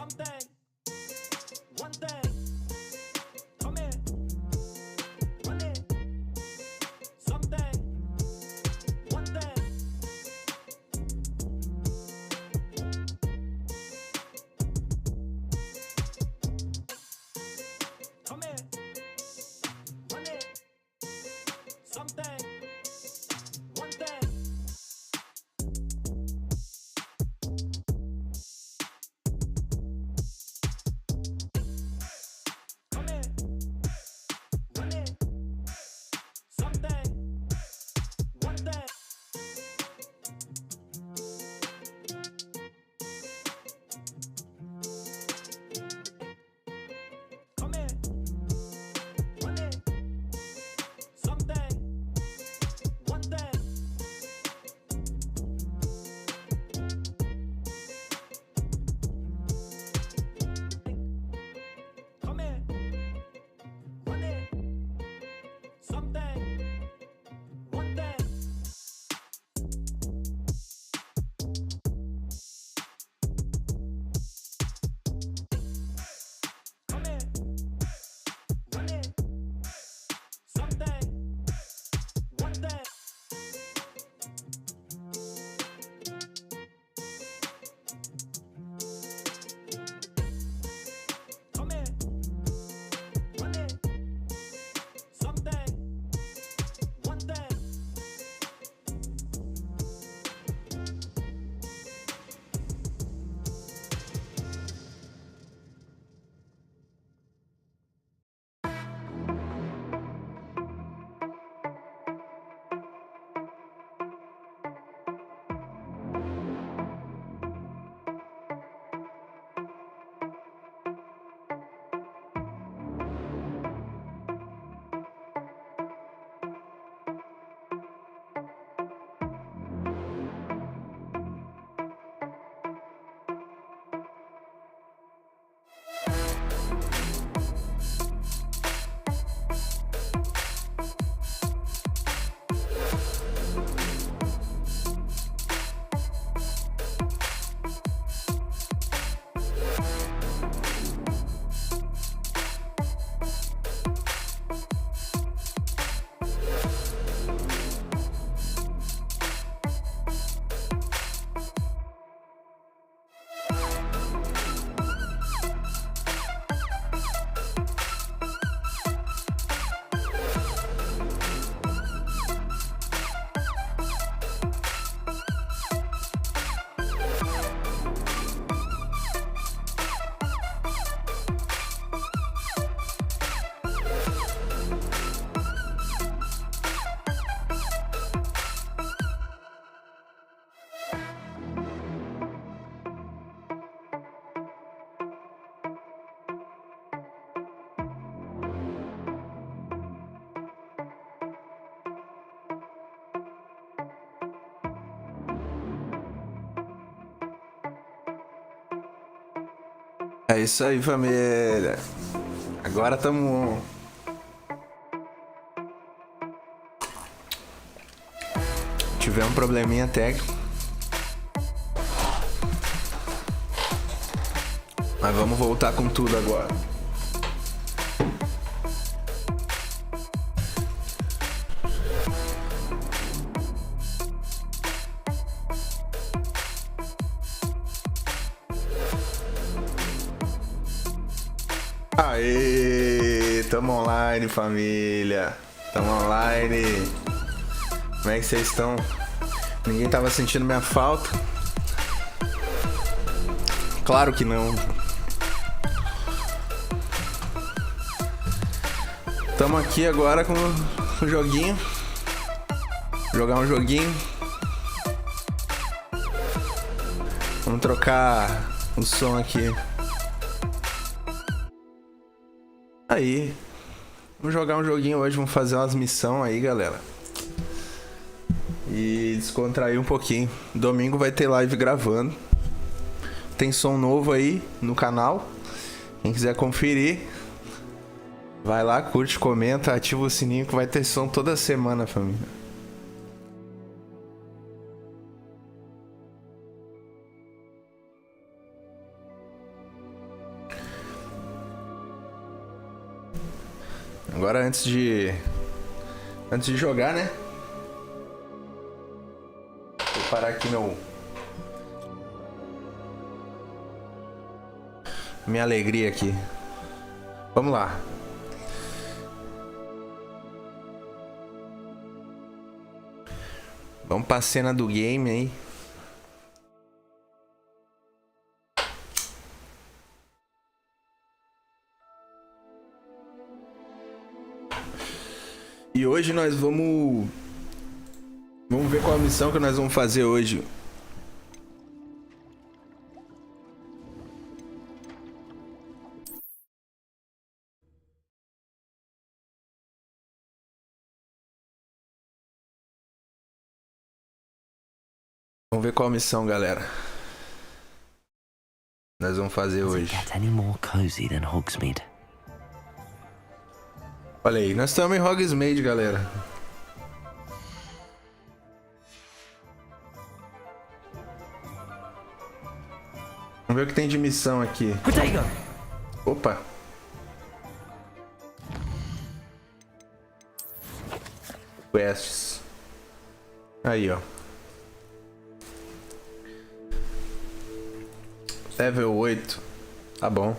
something, one thing, come here, run it, something, one thing. Come here, run it, something, one thing. Come here, run it, something, one thing. Come here, run it, something, one thing. Come here, run it, something, one thing. Come here, run it, something, one thing. Come here, run it, something, one thing. É isso aí, família. Agora tamo. Tivemos um probleminha técnico. Mas vamos voltar com tudo agora. Aê, tamo online, família. Tamo online. Como é que vocês estão? Ninguém tava sentindo minha falta? Claro que não. Tamo aqui agora com um joguinho. Jogar um joguinho. Vamos trocar o som aqui. Aí, vamos jogar um joguinho hoje, vamos fazer umas missões aí, galera. E descontrair um pouquinho. Domingo vai ter live gravando. Tem som novo aí no canal. Quem quiser conferir, vai lá, curte, comenta, ativa o sininho que vai ter som toda semana, família. Agora antes de jogar, né? Vou parar aqui minha alegria aqui. Vamos lá. Vamos pra cena do game aí. E hoje nós vamos ver qual a missão que nós vamos fazer hoje. Vamos ver qual a missão, galera. Nós vamos fazer hoje. Get any more cozy than Hogsmeade? Olha aí, nós estamos em Hogsmeade, galera. Vamos ver o que tem de missão aqui. Potato! Opa. Quests. Aí, ó. Level 8. Tá bom.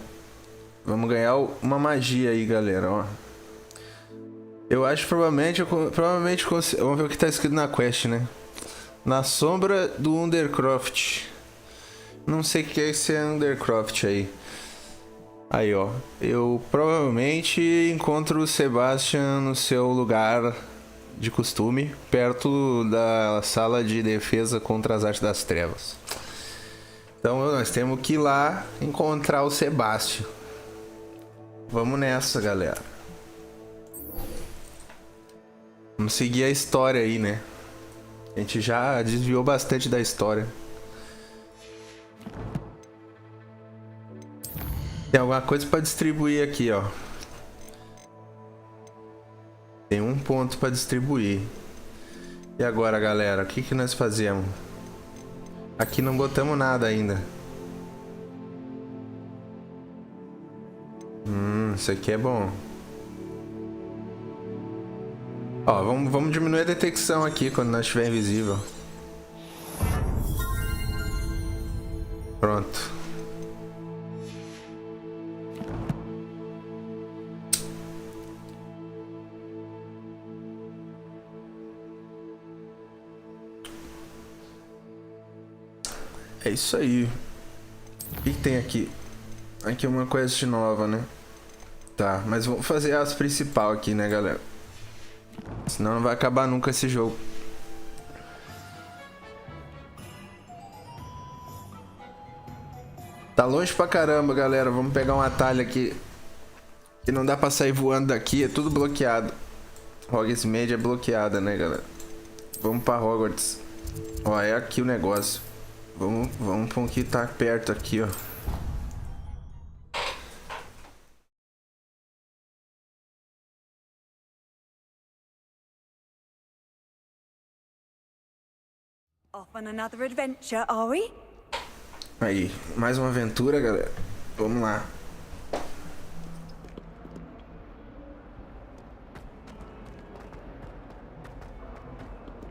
Vamos ganhar uma magia aí, galera, ó. Eu acho que provavelmente vamos ver o que tá escrito na quest, né? Na sombra do Undercroft. Não sei o que é esse Undercroft aí. Aí, ó. Eu provavelmente encontro o Sebastian no seu lugar de costume, perto da sala de defesa contra as artes das trevas. Então nós temos que ir lá encontrar o Sebastian. Vamos nessa, galera. Vamos seguir a história aí, né? A gente já desviou bastante da história. Tem alguma coisa para distribuir aqui, ó. Tem um ponto para distribuir. E agora, galera, o que nós fazemos? Aqui não botamos nada ainda. Isso aqui é bom. Ó, vamos diminuir a detecção aqui quando nós estiver invisível. Pronto. É isso aí. O que tem aqui? Aqui é uma quest nova, né? Tá, mas vamos fazer as principais aqui, né, galera? Senão não vai acabar nunca esse jogo. Tá longe pra caramba, galera. Vamos pegar um atalho aqui. Que não dá pra sair voando daqui. É tudo bloqueado. Hogsmeade é bloqueada, né, galera? Vamos pra Hogwarts. Ó, é aqui o negócio. Vamos pra um que tá perto aqui, ó. Off on another adventure, are we? Aí, mais uma aventura, galera. Vamos lá.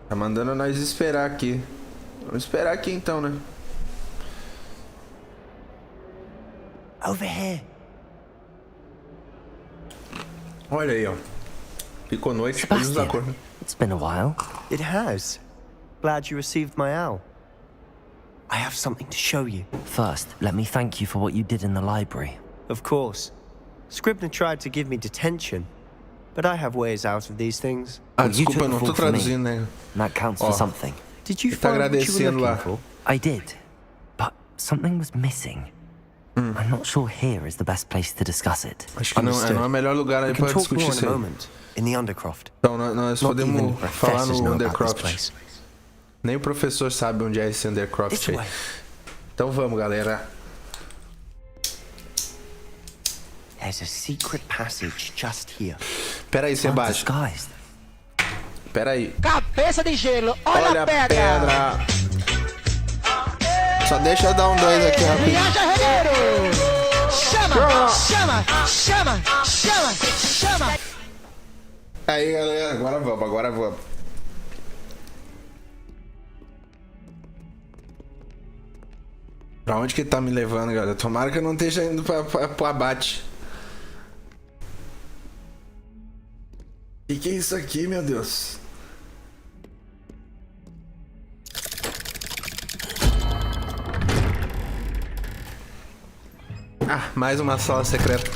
Tá mandando nós esperar aqui. Vamos esperar aqui então, né? Over here. Olha aí, ó. Ficou noite, luz da cor. It's been a while. It has. Glad you received my owl. I have something to show you. First, let me thank you for what you did in the library. Of course. Scribner tried to give me detention, but I have ways out of these things. Ah, You desculpa, took não the tô fall for me. traduzindo, né? That counts Ó, for something. Did you Ele tá find what you were agradecendo looking lá. for? I did, but something was missing. I'm not sure here is the best place to discuss it. Acho que não é o melhor lugar aí We can pra talk discutir more in isso a aí. moment, in the Undercroft. Então, nós Not even podemos falar professors no know about this Undercroft. place. Nem o professor sabe onde é esse Undercroft This aí. way. Então vamos, galera. There's a secret passage just here. Pera aí, Not Sebastião. disguised. Pera aí. Cabeça de gelo, olha, Olha a pedra. Só deixa eu dar um 2 aqui rapidinho. Viaja, regueiro! Chama, chama, chama, chama, chama! Aí, galera, agora vamos, agora vamos. Pra onde que tá me levando, galera? Tomara que eu não esteja indo pro abate. Que é isso aqui, meu Deus? Ah, mais uma sala secreta.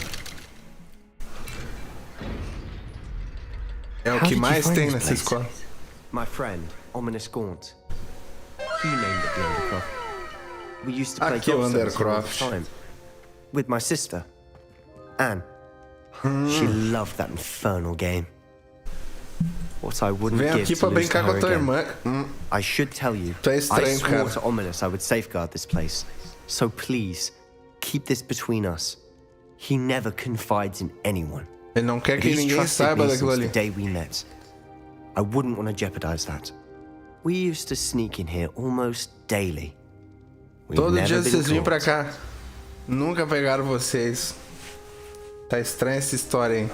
É o How que did you mais find tem this nessa place? escola. My friend, Ominous Gaunt. He named it the Undercroft. We used to play Aqui é o golf here all the Undercroft. time. With my sister, Anne. She loved that infernal game. What I wouldn't Vem give aqui to pra lose to brincar com her a tua again. irmã. I should tell you, Tu é I estranho, swore cara. to Ominous I would safeguard this place. So please, keep this between us. He never confides in anyone. Ele não quer But que he's ninguém trusted saiba me daquilo since the ali. day we met. I wouldn't want to jeopardize that. We used to sneak in here almost daily. We've Todo never dia been vocês vinham pra caught. cá. Nunca pegaram vocês. Tá estranha essa história, hein?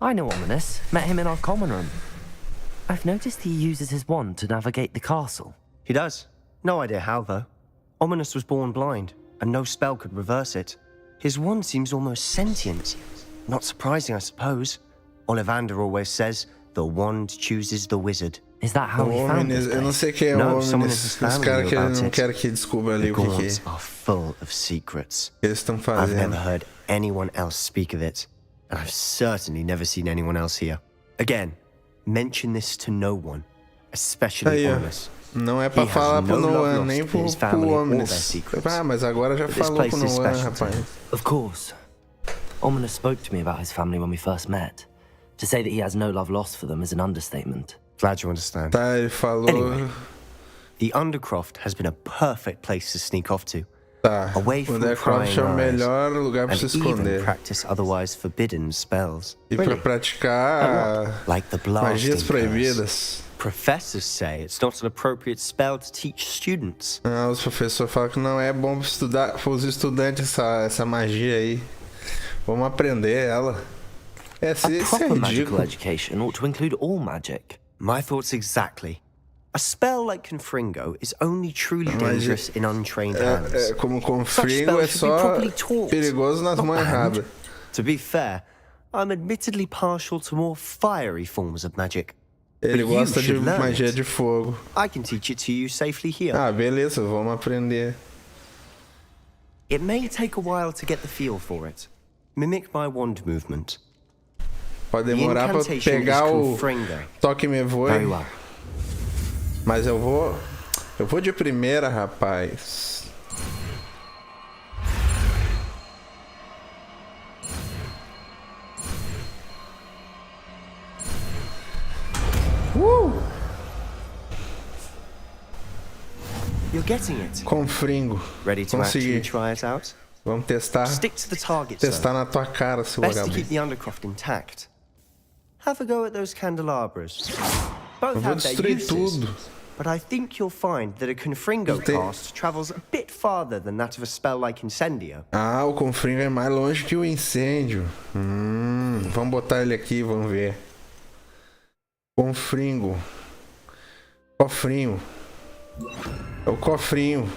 I know Ominous. Met him in our common room. I've noticed he uses his wand to navigate the castle. He does. No idea how, though. Ominous was born blind, and no spell could reverse it. His wand seems almost sentient. Not surprising, I suppose. Ollivander always says, the wand chooses the wizard. Is that how O he found this Omnis, eu não place? sei quem é No, o someone in Omnis. his Os family caras knew que about não it. querem que descubra ali The o que Gaunts are full of secrets. eles estão I've fazendo. never heard anyone else speak of it, and I've certainly never seen anyone else here. Again, mention this to no one, especially Aí, ó. Ominous. Não é pra He has falar pro no love Noan, lost nem for his pro family or their Omnis. secrets. Ah, mas agora já But this falou place pro is Noan, special to rapaz. him. Of course. Ominous spoke to me about his family when we first met. To say that he has no love lost for them is an understatement. Glad you understand. Tá, ele falou. Anyway. The Undercroft has been a perfect place to sneak off to, Tá. away O from Undercroft é o prying eyes, melhor lugar pra and se even esconder. practice otherwise forbidden spells. E pra Really? praticar Like the blasting magias curse. proibidas. Professors say it's not an appropriate spell to teach students. Ah, os professores falam que não é bom estudar, para os estudantes essa magia aí. Vamos aprender ela. A Isso é proper magical ridículo. education ought to include all magic. My thoughts exactly. A spell like Confringo is only truly Mas dangerous in untrained hands. É, como com Such fringo é spells should be só properly taught, perigoso nas not mãos banned. erradas. To be fair, I'm admittedly partial to more fiery forms of magic. Ele But you gosta de should learn magia it. de fogo. I can teach it to you safely here. Ah, beleza, vamos aprender. It may take a while to get the feel for it. Mimic my wand movement. Pode The demorar pra eu incantation is pegar o Confringo. toque me voe. Very well. Mas eu vou de primeira, rapaz. You're getting it. Com fringo. Ready to actually Consegui. try it out? Vamos testar. Stick to the target, Testar sir. na tua cara, seu Best to vagabundo. keep the Undercroft intact. Have a go at those candelabras. Both Eu vou have their destruir uses, tudo. but I think you'll find that a Confringo Tem- cast travels a bit farther than that of a spell like Incendio. Ah, o confringo é mais longe que o incêndio. Vamos botar ele aqui, vamos ver. Confringo. Cofrinho. É o cofrinho.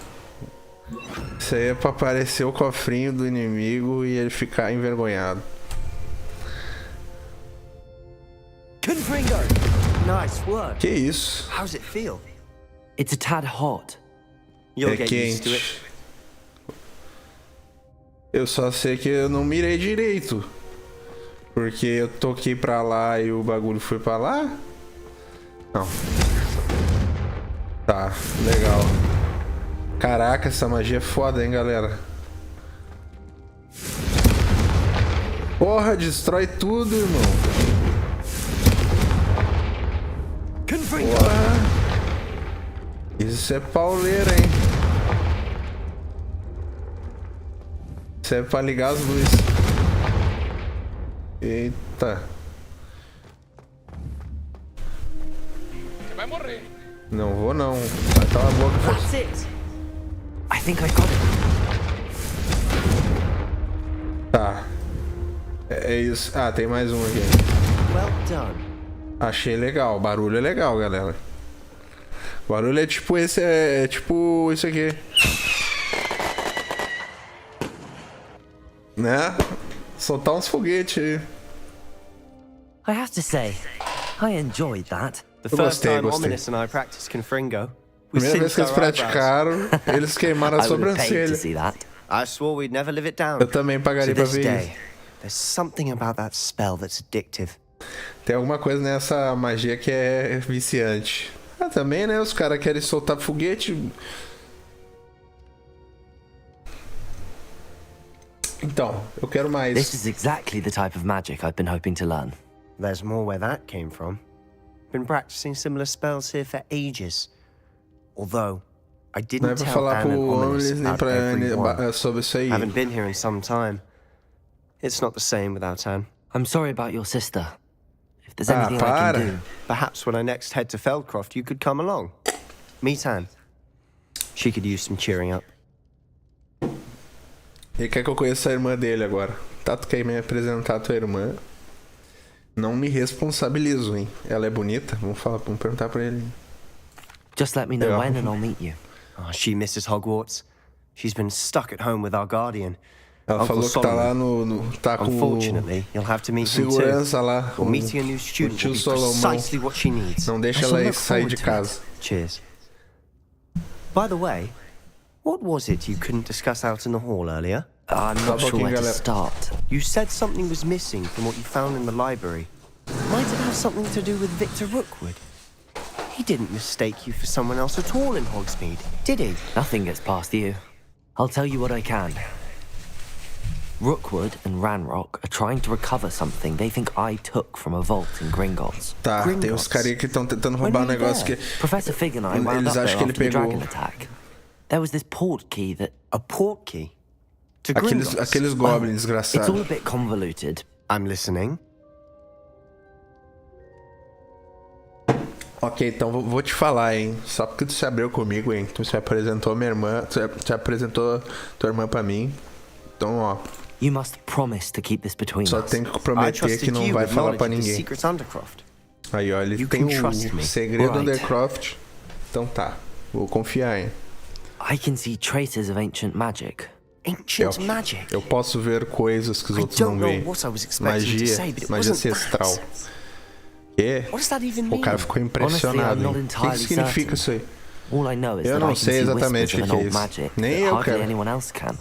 Isso aí é pra aparecer o cofrinho do inimigo e ele ficar envergonhado. Confringo! Nice work. Que isso? How's it feel? It's a tad hot. You'll É get used to it. quente. Eu só sei que eu não mirei direito. Porque eu toquei pra lá e o bagulho foi pra lá? Não. Tá, legal. Caraca, essa magia é foda, hein, galera. Porra, destrói tudo, irmão. Confringo! Porra. Isso é pauleira, hein. Isso é pra ligar as luzes. Eita. Você vai morrer. Não vou não. Vai calar a boca. That's it! I think I got it. Tá. É isso. Ah, tem mais um aqui. Well done. Achei legal. O barulho é legal, galera. O barulho é tipo esse. É tipo isso aqui. Né? Soltar uns foguetes aí. I have to say, I enjoyed that. The Eu first gostei, time gostei. Ominous and I practiced Confringo, we Primeira vez singed que eles our eyebrows. praticaram, eles queimaram a I would have paid to sobrancelha. see that. I swore we'd never live it down. Eu também pagaria To pra this ver isso. day, there's something about that spell that's addictive. Tem alguma coisa nessa magia que é viciante. Ah, também, né? Os caras querem soltar foguete. Então, eu quero mais. This is exactly the type of magic I've been hoping to learn. There's more where that came from. Been practicing similar spells here for ages. Although, I Não é didn't pra tell falar Anne pro and Ominous Ominous nem about pra every Anne one. sobre isso aí. Haven't been here in some time. It's not the same without Anne. I'm sorry about your sister. If there's Ah, anything I para. can do. Perhaps when I next head to Feldcroft, you could come along. Meet Anne. She could use some cheering up. Ele quer que eu conheça a irmã dele agora. Tá, tu quer me apresentar a tua irmã? Não me responsabilizo, hein? Ela é bonita? Vamos perguntar pra ele. Just let me know Yeah. when and I'll meet you. Oh, she misses Hogwarts. She's been stuck at home with our guardian. Ela Uncle falou que tá lá Solomon. tá com Unfortunately, you'll have to meet him too. segurança lá. Well, meeting a new O student tio will be Solomon precisely what she needs. não deixa I shall ela ir look sair forward de to it. casa. Cheers. By the way, what was it you couldn't discuss out in the hall earlier? I'm Tá not sure pouquinho, where to galera. start. You said something was missing from what you found in the library. Might it have something to do with Victor Rookwood? He didn't mistake you for someone else at all in Hogsmeade, did he? Nothing gets past you. I'll tell you what I can. Rookwood and Ranrock are trying to recover something they think I took from a vault in Gringotts. Tá, tem Gringotts. uns carinha que estão tentando When roubar um were you negócio there? que... Professor Fig and I wound Eles up acham there que ele after the pegou. dragon attack. There was this port key that... A port key? To Aqueles, Gringotts? aqueles goblins It's all a desgraçados. bit convoluted. I'm listening. Ok, então vou te falar, hein. Só porque tu se abriu comigo, hein. Tu se apresentou minha irmã. Tu apresentou tua irmã pra mim. Então, ó. You must promise to keep this between Só us. tem que I prometer que trusted não you vai with falar knowledge pra of the ninguém. secrets Undercroft. Aí, ó, ele You tem can trust o me. segredo Right. Undercroft. Então tá. Vou confiar, hein. I can see traces of ancient magic. Ancient magic. Eu posso ver coisas que os I outros não don't know veem. what I was expecting to say, but it Magia wasn't ancestral. that. Que? What does that even O mean? cara ficou impressionado, Honestly, I'm hein. not O que entirely significa certain. isso aí? All I know is Eu that não I can sei see exatamente whispers o of que an é old isso. magic Nem that eu hardly quero. anyone else can.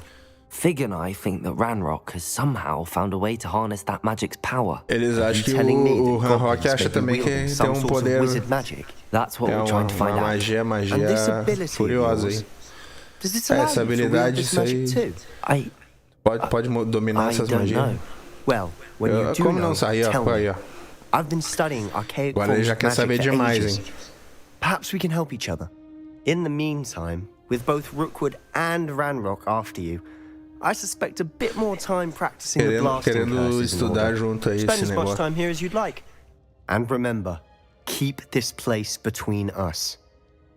Fig and I think that Ranrock has somehow found a way to harness that magic's power. Eles Are acham you que telling me o that Ranrock goblins acha may be também que wielding tem some um sort of poder... wizard magic? That's what É we're trying to uma find out. magia And this ability of furiosa, yours, hein. does it allow Essa you to wield habilidade, this isso magic aí. too? Pode dominar I essas don't magias? know. Well, when you do Como know, não sair, ó, tell me. aí, ó. I've been studying archaic Agora ele forms já of quer magic saber for demais, ages. hein. Perhaps we can help each other. In the meantime, with both Rookwood and Ranrock after you, I suspect a bit more time practicing the blasting Querendo curses in estudar order. junto aí Spend esse as much negócio. time here as you'd like. And remember, keep this place between us.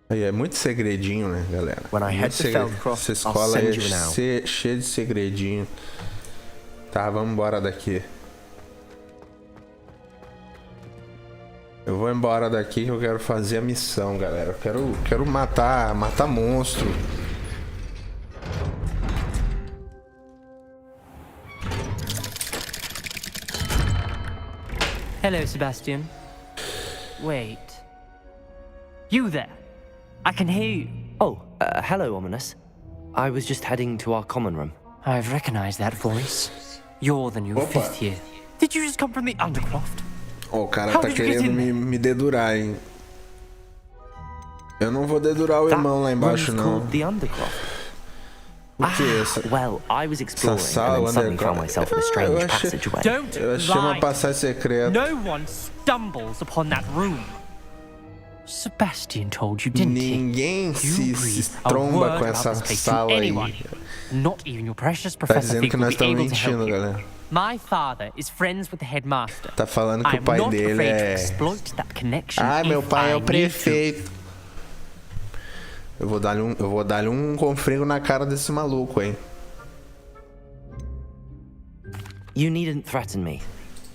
Aí é muito segredinho, né, galera? When I Muito head to segredo. Feldcroft, Essa I'll escola send é you an owl. cheia de segredinho. Tá, vamos embora daqui. Eu vou embora daqui que eu quero fazer a missão, galera. Eu quero matar monstro. Hello, Sebastian. Wait. You there? I can hear you. Oh, hello, Ominous. I was just heading to our common room. I've recognized that voice. You're the new Opa. fifth year. Did you just come from the Undercroft? Ó, o cara How tá did you get querendo in me dedurar, hein? Eu não vou dedurar o irmão lá embaixo, room's não. called the Undercroft. O que é essa? Well, I was exploring Essa sala, and then suddenly Undercroft. found myself in a Eu strange achei- passageway. Don't Eu achei uma lie. passagem secreta. No one stumbles upon that room. Sebastian told you, didn't he? Ninguém You se breathe a tromba word com about essa this place sala to aí. anyone. Not even your precious Tá Professor dizendo Fig que will nós be estamos able to help mentindo, you. galera. My father is friends with the headmaster. Tá falando que I o am pai not dele afraid to é... exploit that connection Ah, meu if pai é I o need to. prefeito. Eu vou dar-lhe um confringo na cara desse maluco, hein. You needn't threaten me.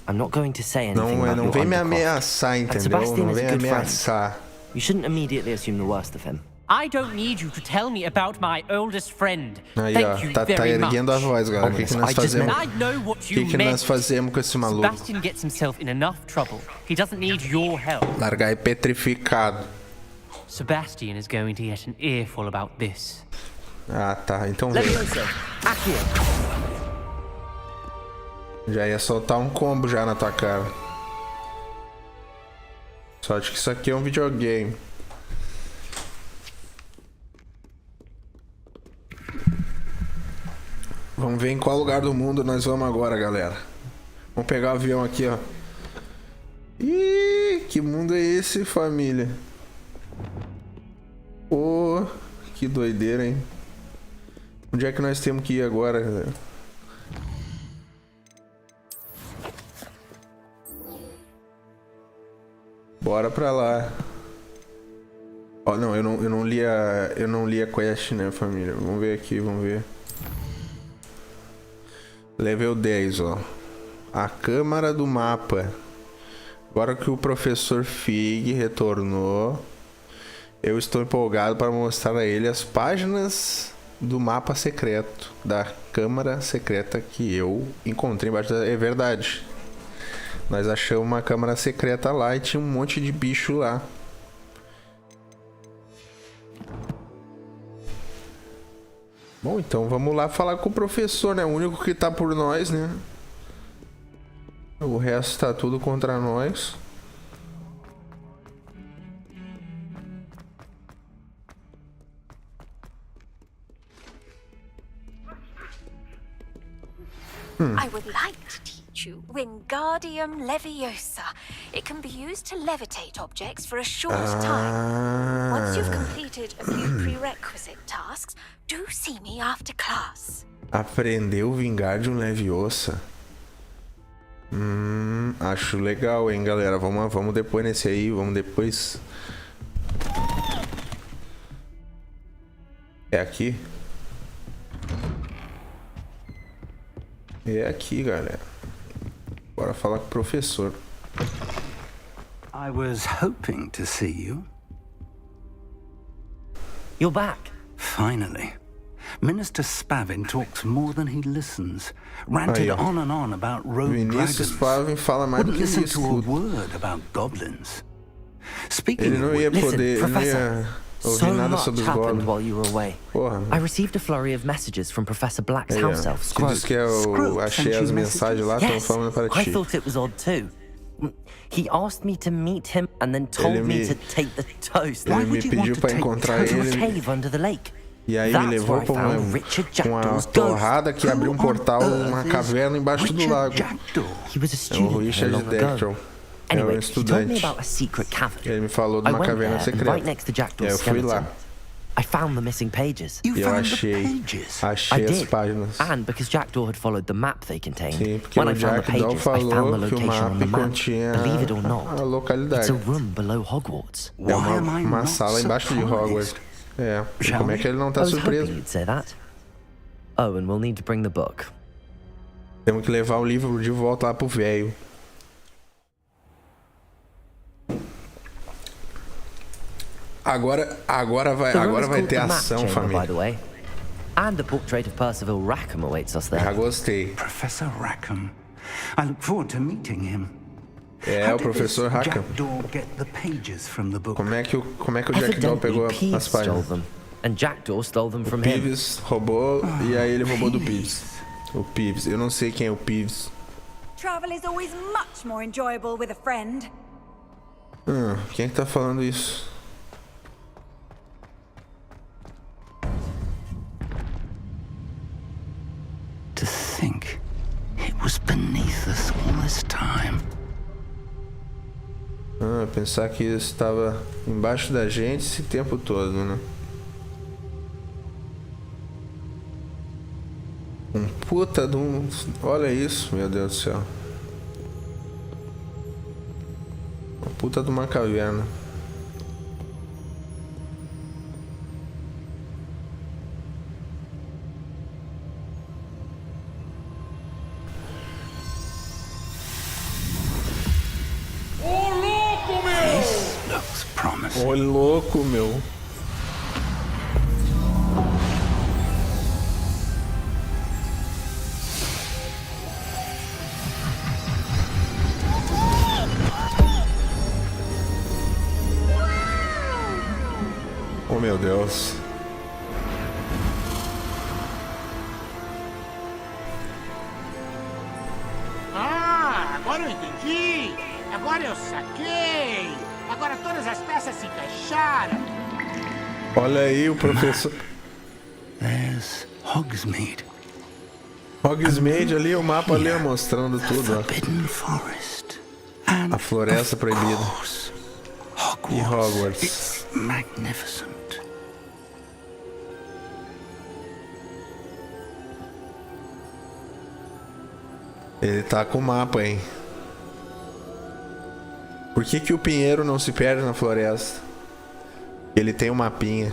I'm not going to say anything Não, about não your vem me undercroft. ameaçar, And entendeu? Sebastian Não is a vem good friend. ameaçar. You shouldn't immediately assume the worst of him. I don't need you to tell me about my oldest friend. Aí, Thank ó, you tá very erguendo a much. voz, galera. O que, que nós I just fazemos? I know what O you que, que meant. nós fazemos com esse maluco? Sebastian gets himself in enough trouble. He doesn't need your help. Largar é petrificado. Sebastian is going to get an earful about this. Ah, tá. Então vem. Leviosa, Accio. Já ia soltar um combo já na tua cara. Sorte que isso aqui é um videogame. Vamos ver em qual lugar do mundo nós vamos agora, galera. Vamos pegar o avião aqui, ó. Ih, que mundo é esse, família? Pô, que doideira, hein? Onde é que nós temos que ir agora, galera? Bora pra lá. Ó, não, eu não li a quest, né, família? Vamos ver aqui, vamos ver. Level 10, ó. A câmara do mapa. Agora que o professor Fig retornou, eu estou empolgado para mostrar a ele as páginas do mapa secreto, da câmara secreta que eu encontrei embaixo da... É verdade. Nós achamos uma câmara secreta lá e tinha um monte de bicho lá. Bom, então vamos lá falar com o professor, né? O único que tá por nós, né? O resto tá tudo contra nós. I would like to teach you Wingardium Leviosa. It can be used to levitate objects for a short time. Once you've completed a few prerequisite tasks, do see me after class. Aprendeu Wingardium Leviosa. Acho legal, hein, galera. Vamos depois nesse aí, vamos depois. É aqui? É aqui, galera. Bora falar com o professor. I was hoping to see you. You're back. Finally. Minister Spavin talks more than he listens. Ranted Aí, ó. on and on about rogue Ministro dragons. Spavin fala mais do Wouldn't que listen ele to a escuta. word about goblins. Speaking Ele of não ia which, poder, ele não ia ouvir So nada much sobre os happened goblins. while you were away. Porra, I received a flurry of messages from Professor Black's aí, house ó. elf, Você disse que é o... Scrope Achei sent as you mensagens lá, estão Yes, falando para I ti. thought it was odd too. He asked me to meet him and then told Ele me me- to take the toast Ele me would you want pediu to para take encontrar to a ele. cave under the lake. E aí me That's levou where I pra found Richard uma Jackdaw's ghost. torrada que abriu um portal, uma caverna embaixo do Richard lago. Jackdaw. He was a É o student here Richard long Jackdaw. ago. É um Anyway, he told me estudante. about a secret cavern. Ele me falou de I uma went caverna there, and secreta. right next to E aí Jackdaw's eu fui lá. skeleton, I found the missing pages. You E eu found the achei pages. I as did, páginas. and because Jackdaw had followed the map they contained, Sim, porque when o I found the Jackdaw pages, I found the falou que o location on the mapa map. continha Believe it or a not, localidade. it's a room below Hogwarts. É Why am I uma not sala embaixo de Hogwarts. surprised? É, e Shall como é we? que ele não I tá was hoping surpreso? you'd say that. Oh, and we'll need to bring the book. Temos que levar o livro de volta lá pro velho. Agora The room vai is called ter the Map ação, Chamber, by família. the way. And a portrait of Percival Rackham awaits us there. Já gostei. Professor Rackham. I look forward to meeting him. É, How o did professor this Rackham. Jackdaw get the pages from the book? Como é que o Jackdaw pegou Evidently, Peeves as stole páginas? them, and Jackdaw stole them from him. Peeves roubou e aí ele roubou do Peeves. O Peeves. Eu não sei quem é o Peeves. Travel is always much more enjoyable with a friend. Quem é que tá falando isso? To think it was beneath us all this time. Pensar que isso estava embaixo da gente esse tempo todo, né? Um puta de um... Olha isso, meu Deus do céu. Uma puta de uma caverna. Ô, louco, meu. Oh, meu Deus. Ah, agora eu entendi. Agora eu saquei. Agora todas as peças se encaixaram. Olha aí o professor. There's Hogsmeade. Hogsmeade ali, o mapa ali mostrando tudo, ó. Forbidden Forest. And A floresta of proibida. course, Hogwarts. E Hogwarts. It's magnificent. Ele tá com o mapa, hein? Por que que o pinheiro não se perde na floresta? Ele tem um mapinha.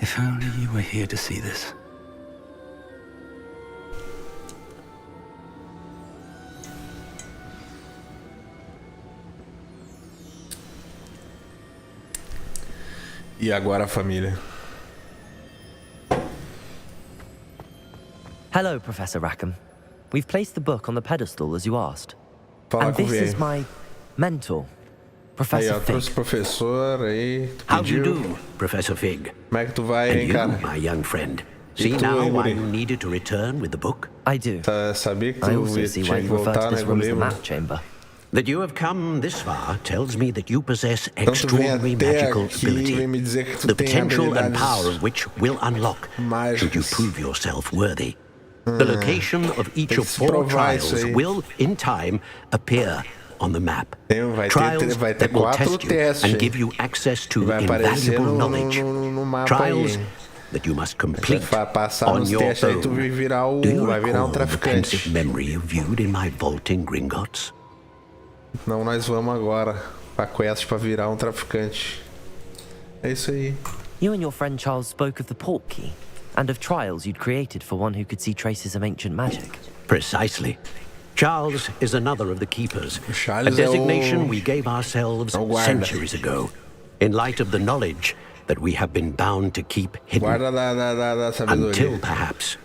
If only you were here to see this. E agora, família? Hello, Professor Rackham. We've placed the book on the pedestal as you asked. Fala And com o this is velho. my mentor, Aí, Professor ó, trouxe o Fig. professor aí. Tu How do you pediu. do, Professor Fig? Como é que tu vai, And hein, you, cara? my young friend. See tu, now why Emily? you needed to return with the book? I do. Sabia que I tu also see tinha why que you refer to voltar, this né, com o room as the livro. map chamber. That you have come this far tells me that you possess Então tu vem extraordinary até magical aqui e vem ability. me dizer que tu The tem potential and habilidades power of which will unlock should you mágicas. prove yourself worthy. The location of each Tem que of se 4 provar isso trials aí. will, in time, appear on the map. Vai Trials ter that will 4 test you testes. and give you access to Vai aparecer invaluable no knowledge. mapa Trials aí. that you must complete Vai passar on nos your testes aí, tu own. vai virar Do you vai virar recall the traficante. pensive memory you viewed in my vault in Gringotts? Não, nós vamos agora pra quest pra virar traficante. É isso aí. You and your friend Charles spoke of the Portkey and of trials you'd created for one who could see traces of ancient magic. Precisely. Charles is another of the keepers, Charles a é o- designation we gave ourselves é o guarda. centuries ago, in light of the knowledge that we have been bound to keep hidden Guarda da sabedoria. until perhaps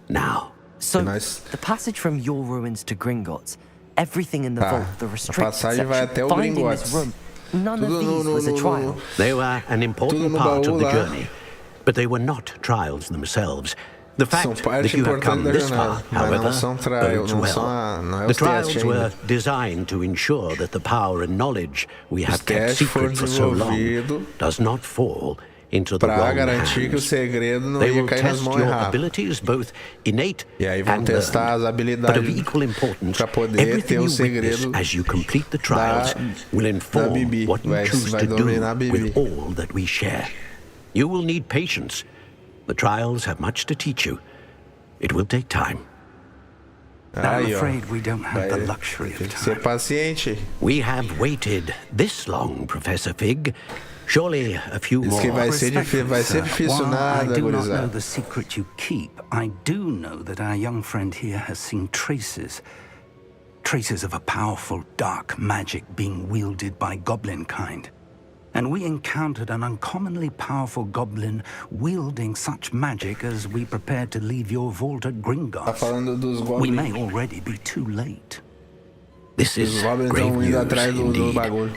now. So, Nice. the passage from your ruins to Gringotts, everything in the Tá. vault, the A restricted passagem vai section, até o finding Gringotts. this room, none Tudo of these no- was a no- trial. They were an important Tudo no part baú of the lá. journey, but they were not trials themselves. The São fact parte that you have come importante da this jornada, far, mas however, não são bodes não well. são não é The os trials testes were ainda. designed to ensure that the power and knowledge we have kept testes foram secret for so long desenvolvidos does not fall into the Pra wrong garantir que o hands. segredo não They ia will cair nas test mãos your erradas. abilities, both innate E aí vão and testar as learned. But of habilidades equal importance, pra poder ter everything o you witness segredo as you complete the trials will da inform Bibi. what you Vai choose to do dominar a Bibi. with all that we share. You will need patience. The trials have much to teach you. It will take time. I'm Aí, ó. afraid we don't have the Vai- luxury Tem of que ser time. paciente. We have waited this long, Professor Fig. Surely a few Diz more. que vai ser difícil While I nada, do not know gurizada. the secret you keep, I do know that our young friend here has seen traces of a powerful dark magic being wielded by goblin kind. And we encountered an uncommonly powerful goblin wielding such magic as we prepared to leave your vault at Tá Gringotts. falando dos We may goblins. already be too late. This Os is goblins grave estão indo news atrás do indeed. bagulho.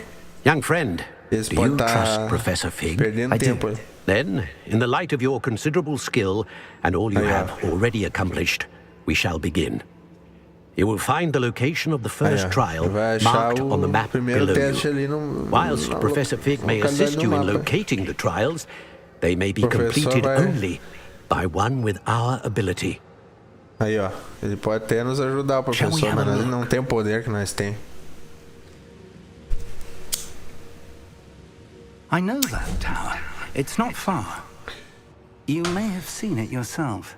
Young friend, Eles do podem you trust estar Professor Fig? perdendo I do. tempo. Then, in the light of your considerable skill and all you Aí, ó. have already accomplished, we shall begin. You will find the location of the first Aí, ó. trial Vai achar marked on the o map primeiro below teste you. ali no Whilst na Professor Fig may localidade assist do you in mapa. locating the trials, they may be Professor completed vai- only by one with our ability. Aí, ó. Ele pode até nos ajudar, o Shall we professor, have mas a ele look? não tem o poder que nós tem. I know that tower. It's not far. You may have seen it yourself.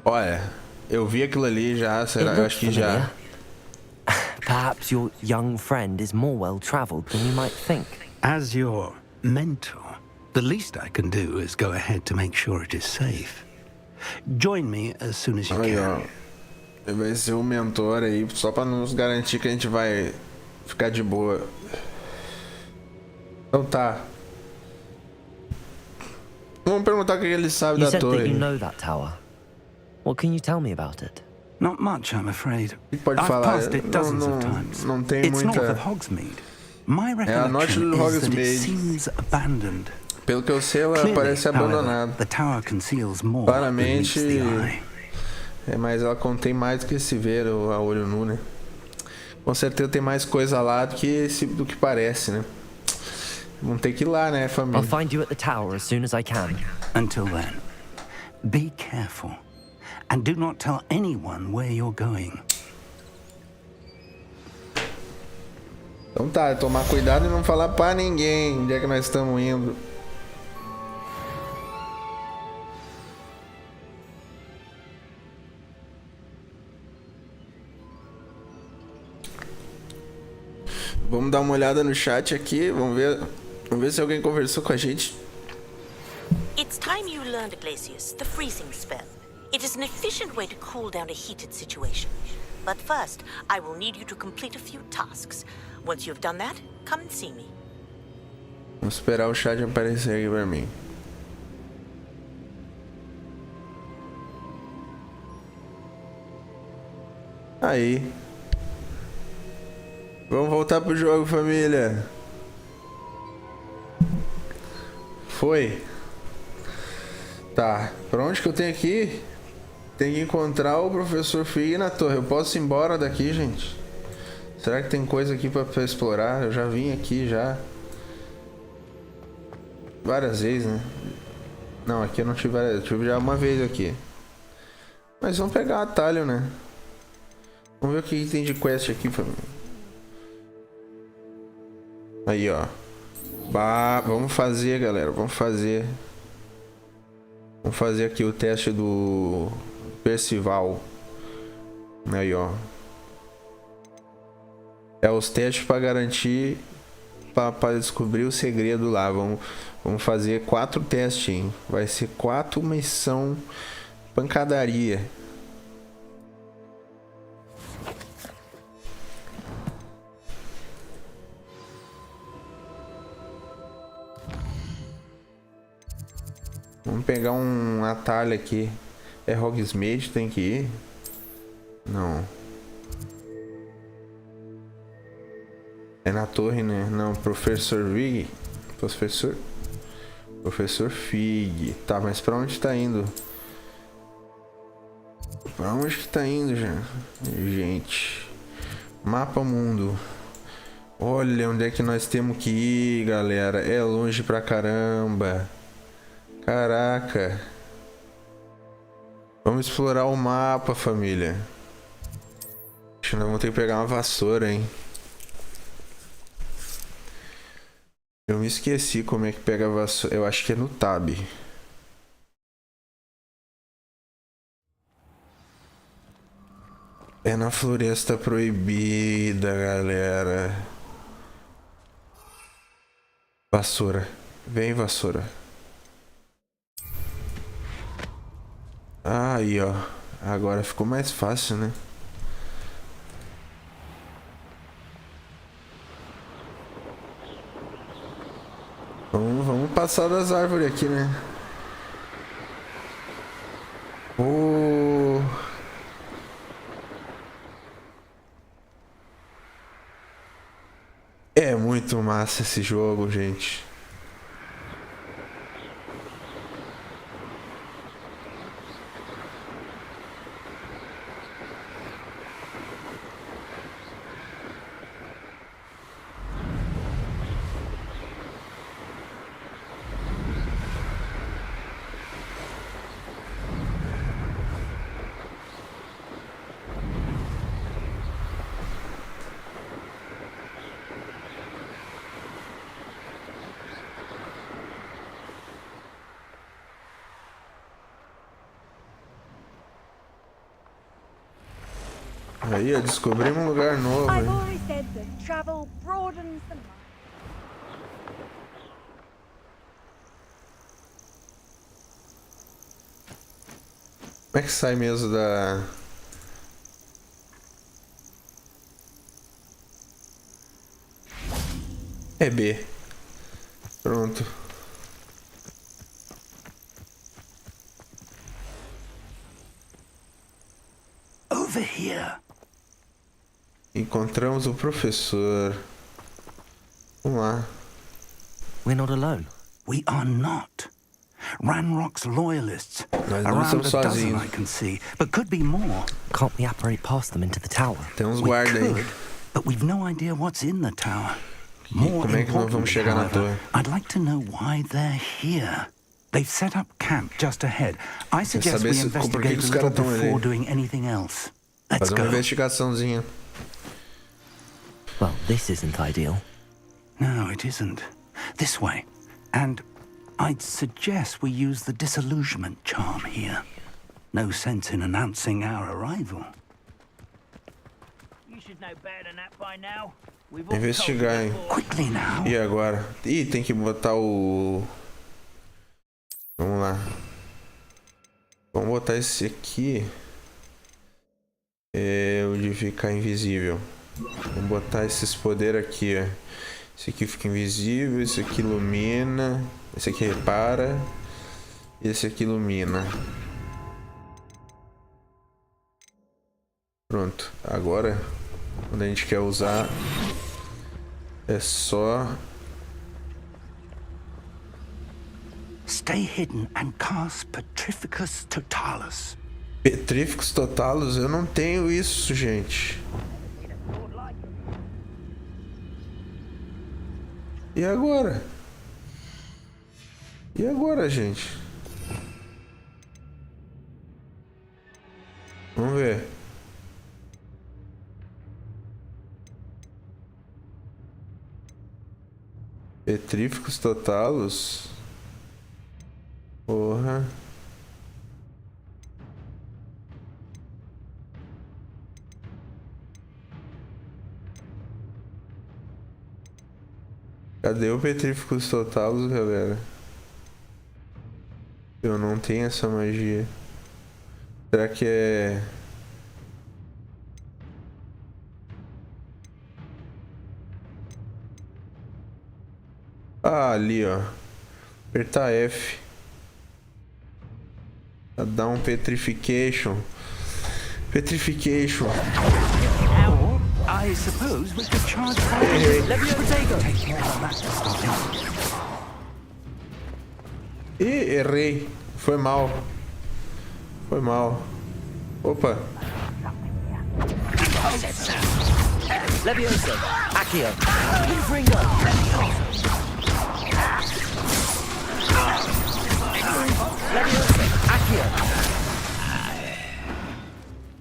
Olha, eu vi aquilo ali já, será? It Eu looks acho que já. familiar. Perhaps your young friend is more well-traveled than you might think. As your mentor, the least I can do is go ahead to make sure it is safe. Join me as soon as you Aí, ó. can. Ele vai ser o mentor aí, só pra nos garantir que a gente vai ficar de boa. Então tá. Vamos perguntar o que ele sabe You da said that torre. you know that tower. What can you tell me about it? Not much, I'm afraid. Pode I've falar. passed it dozens of times. Não tem It's north muita. of Hogsmeade. My a norte recollection do is that it Hogsmeade. seems abandoned. Pelo que eu sei, ela Clearly, parece however, abandonada. the tower conceals more than meets Claramente. the eye. Mas ela contém mais do que se vê a olho nu, né? Com certeza tem mais coisa lá do que parece, né? Vamos ter que ir lá, né, família? I'll find you at the tower as soon as I can. Until then, be careful. And do not tell anyone where you're going. Então tá, tomar cuidado e não falar pra ninguém onde é que nós estamos indo. Vamos dar uma olhada no chat aqui, vamos ver se alguém conversou com a gente. It's time you learned, Glacius, the freezing spell. It is an efficient way to cool down a heated situation. But first, I will need you to complete a few tasks. Once you've done that, come and see me. Vamos esperar o chat aparecer aqui pra mim. Aí. Vamos voltar pro jogo, família. Foi. Tá, pra onde que eu tenho que ir? Tem que encontrar o professor Fig na torre. Eu posso ir embora daqui, gente? Será que tem coisa aqui pra explorar? Eu já vim aqui já várias vezes, né? Não, aqui eu não tive várias, eu tive já uma vez aqui. Mas vamos pegar o atalho, né? Vamos ver o que tem de quest aqui, família. Aí, ó. Vamos fazer, galera. Vamos fazer aqui o teste do Percival. Aí, ó. É os testes para garantir, para descobrir o segredo lá. Vamos fazer 4 testes, hein? Vai ser 4 missão pancadaria. Vamos pegar um atalho aqui. É Hogsmeade, tem que ir? Não. É na torre, né? Não, Professor Fig. Professor Fig. Tá, mas pra onde tá indo? Pra onde que tá indo, já? Gente. Mapa mundo. Olha onde é que nós temos que ir, galera. É longe pra caramba. Caraca. Vamos explorar o mapa, família. Acho que nós vamos ter que pegar uma vassoura, hein? Eu me esqueci como é que pega a vassoura. Eu acho que é no tab. É na floresta proibida, galera. Vassoura. Vem, vassoura. Aí, ó. Agora ficou mais fácil, né? Vamos passar das árvores aqui, né? É muito massa esse jogo, gente. Aí, ó, descobrimos um lugar novo, I've hein? always said that travel broadens the mind. Como é que sai mesmo da... É B. Pronto. Over here. Encontramos o professor. Vamos lá. We're not alone. We are not. Ranrock's loyalists. Nós não Around estamos a dozen sozinhos. I can see, but could be more. Can't we apparate past them into the tower? Tem uns We guardas aí. could, but we've no idea what's in the tower. More Como é que nós vamos importantly, chegar na however, torre? I'd like to know why they're here. They've set up camp just ahead. I suggest saber we se- por que investigate que os a little caras tão ali? before doing anything else. Let's Fazer uma go. investigaçãozinha. Well, this isn't ideal. No, it isn't. This way. And I'd suggest we use the disillusionment charm here. No sense in announcing our arrival. You should know better than that by now. We've all Investigar, hein? Quickly now. E agora? Ih, tem que botar o... Vamos lá. Vamos botar esse aqui. É o de ficar invisível. Vamos botar esses poderes aqui, ó. Esse aqui fica invisível, esse aqui ilumina, esse aqui repara, e esse aqui ilumina. Pronto. Agora, quando a gente quer usar, é só... Stay hidden and cast Petrificus Totalus. Petríficos totalos, eu não tenho isso, gente. E agora? E agora, gente? Vamos ver. Petríficos totalos. Porra. Cadê o Petríficos totalos, galera? Eu não tenho essa magia. Será que é... Ah, ali, ó. Apertar F. Pra dar um Petrification. Petrification. I suppose we could charge Take more of that to stop him. Ih, errei. Foi mal. Foi mal. Opa. Leviosa, Accio, Ringo. Leviosa, Accio.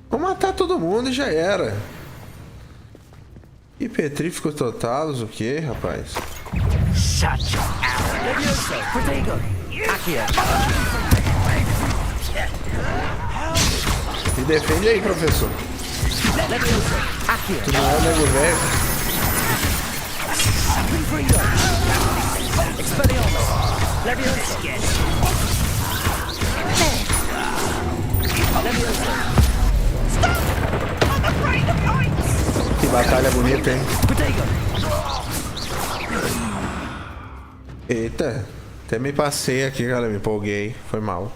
Vou matar todo mundo e já era. E Petríficos totalos, o que, rapaz? Shut up. Leviosa, Protego, Accio. Me defende aí, professor. Leviosa, Accio. Tu não é o nego velho? Ringo. Expelliarmus, Leviosa. Leviosa. Que batalha bonita, hein? Eita, até me passei aqui, galera, me empolguei, foi mal.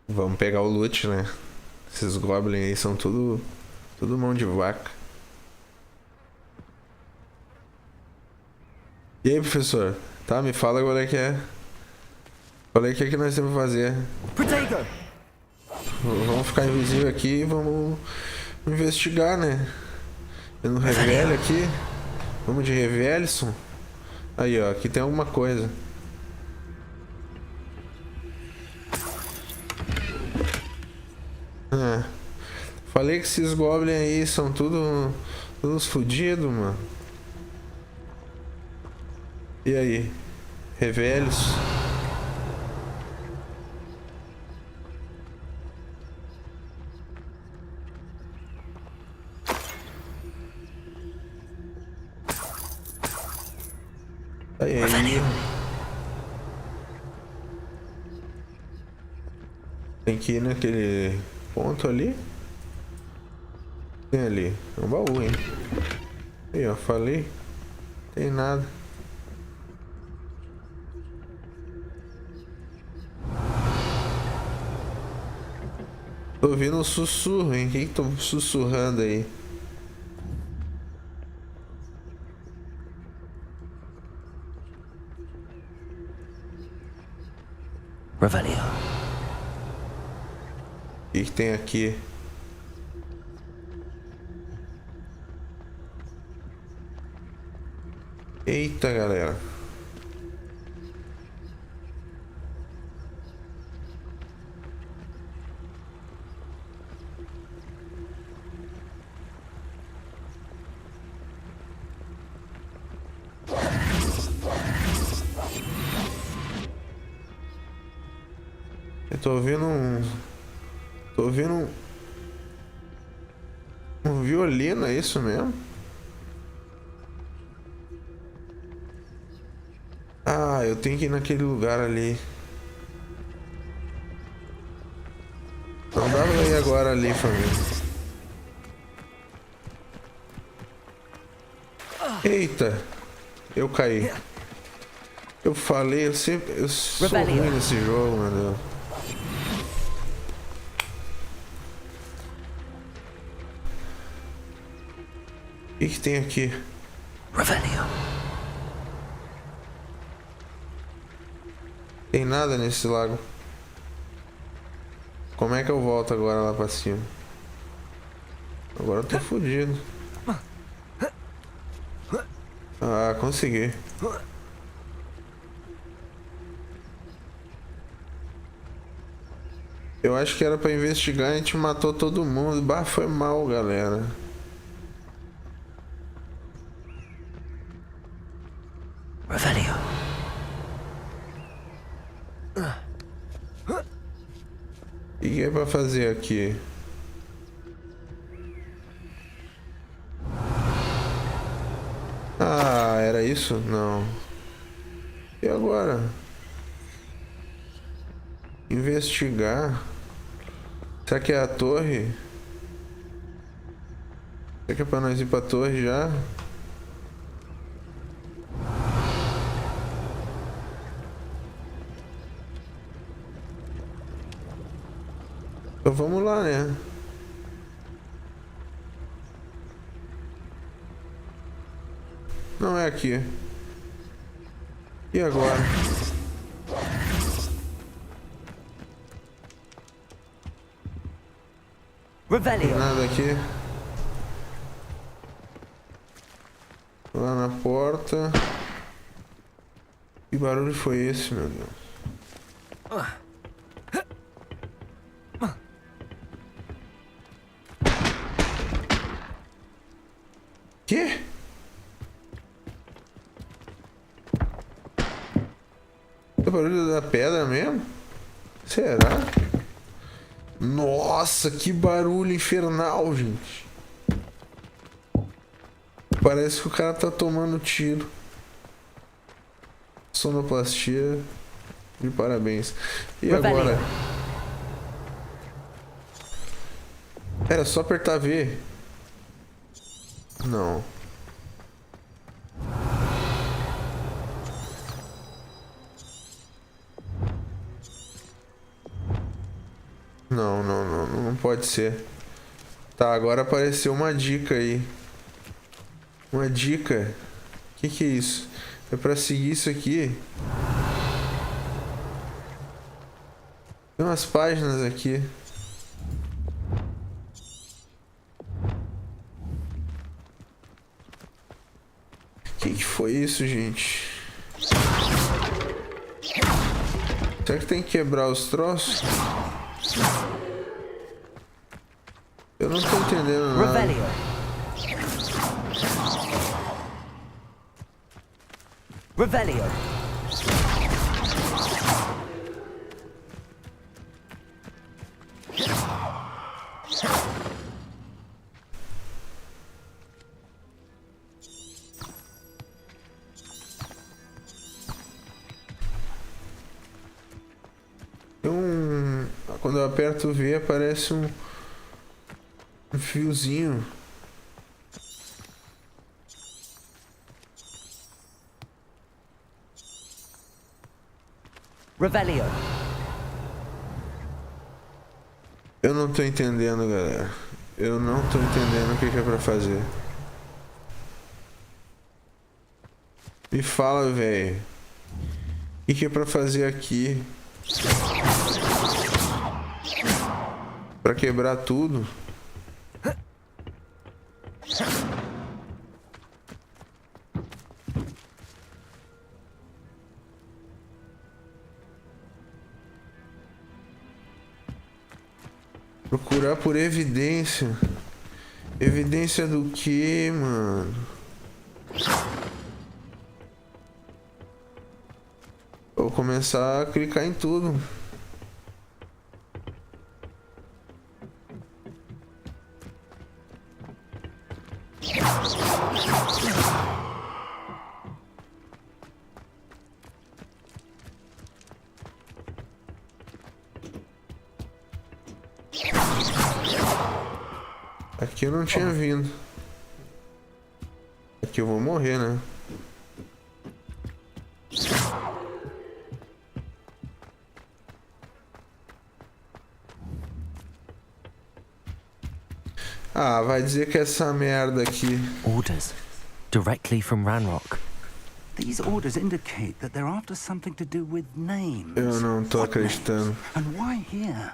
Vamos pegar o loot, né? Esses goblins aí são tudo mão de vaca. E aí, professor? Tá, me fala qual é que é. Qual é que nós temos que fazer? Vamos ficar invisível aqui e vamos investigar, né? Eu não revelo aqui. Vamos de Revelson. Aí, ó, aqui tem alguma coisa. Ah, falei que esses goblins aí são todos fodidos, mano. E aí? Revelos. Aí. Tem que ir naquele ponto ali. Tem ali. É um baú, hein? Aí, ó. Falei. Tem nada. Tô ouvindo um sussurro, hein? Quem que tô sussurrando aí? Revelio. O que tem aqui? Eita, galera. Eu tô ouvindo um... Tô ouvindo um violino, é isso mesmo? Ah, eu tenho que ir naquele lugar ali. Não dá pra ir agora ali, família. Eita! Eu caí. Eu falei, eu sou ruim nesse jogo, meu Deus. O que tem aqui? Revelio. Tem nada nesse lago. Como é que eu volto agora lá pra cima? Agora eu tô fodido. Ah, consegui. Eu acho que era pra investigar, a gente matou todo mundo. Bah, foi mal, galera. Revelio. O que é pra fazer aqui? Ah, era isso? Não. E agora? Investigar? Será que é a torre? Será que é pra nós ir pra torre já? Então vamos lá, né? Não é aqui. E agora? Revelio. Nada aqui. Lá na porta. Que barulho foi esse, meu Deus? Que? É o barulho da pedra mesmo? Será? Nossa, que barulho infernal, gente. Parece que o cara tá tomando tiro. Sonoplastia. De parabéns. E agora? Era só apertar V. Não. Não pode ser. Tá, agora apareceu uma dica aí. Uma dica. Que é isso? É pra seguir isso aqui. Tem umas páginas aqui. Que foi isso, gente? Será que tem que quebrar os troços? Eu não tô entendendo nada. Revelio. Revelio. Quando eu aperto o V aparece um fiozinho. Revelio. Eu não tô entendendo, galera. Eu não tô entendendo o que é pra fazer. Me fala, velho. O que é pra fazer aqui? Pra quebrar tudo? Procurar por evidência. Evidência do que, mano? Vou começar a clicar em tudo. Aqui eu não tinha vindo. Aqui eu vou morrer, né? Ah, vai dizer que essa merda aqui. Orders. Directly from Ranrock. These orders indicate that they're after something to do with names. Eu não tô acreditando. And why here?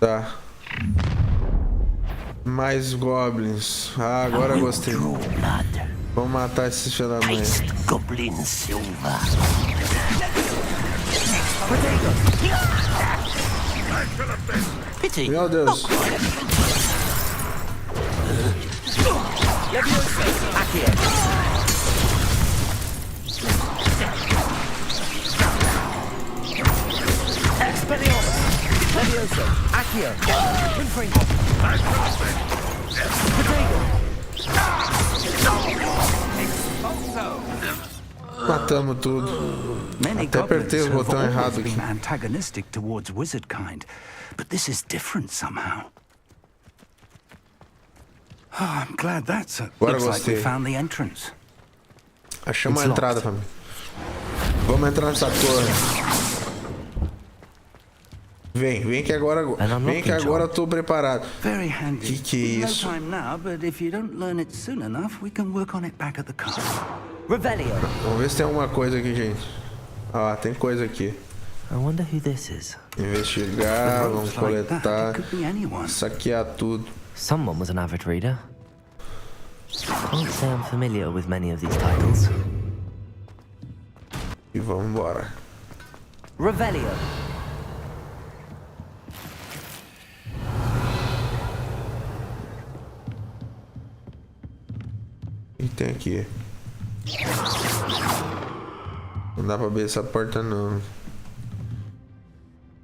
Tá. Mais goblins. Ah, agora eu gostei. Vamos matar esses filhos da mãe. Goblin silver. Pity. Meu Deus. Levioso. Accio. Infringo. Matamos tudo. Many Até apertei o goblins have botão always errado been aqui. antagonistic towards wizard kind, but this is different somehow. Oh, I'm glad that's it. Agora Looks like we gostei. found the entrance. Achamos a It's entrada, locked. família. Vamos entrar nessa torre. Vem que agora eu tô preparado. Very handy. Que é No isso? time now, but if you don't learn it soon enough, we can work on it back at the castle. Revelio. Vamos ver se tem alguma coisa aqui, gente. Ah, tem coisa aqui. I wonder who this is. Investigar, vamos coletar, Could be anyone. saquear tudo. Someone was an avid reader. Can't say I'm familiar with many of these titles. E vamos embora. Revelio. E tem aqui. Não dá pra abrir essa porta não.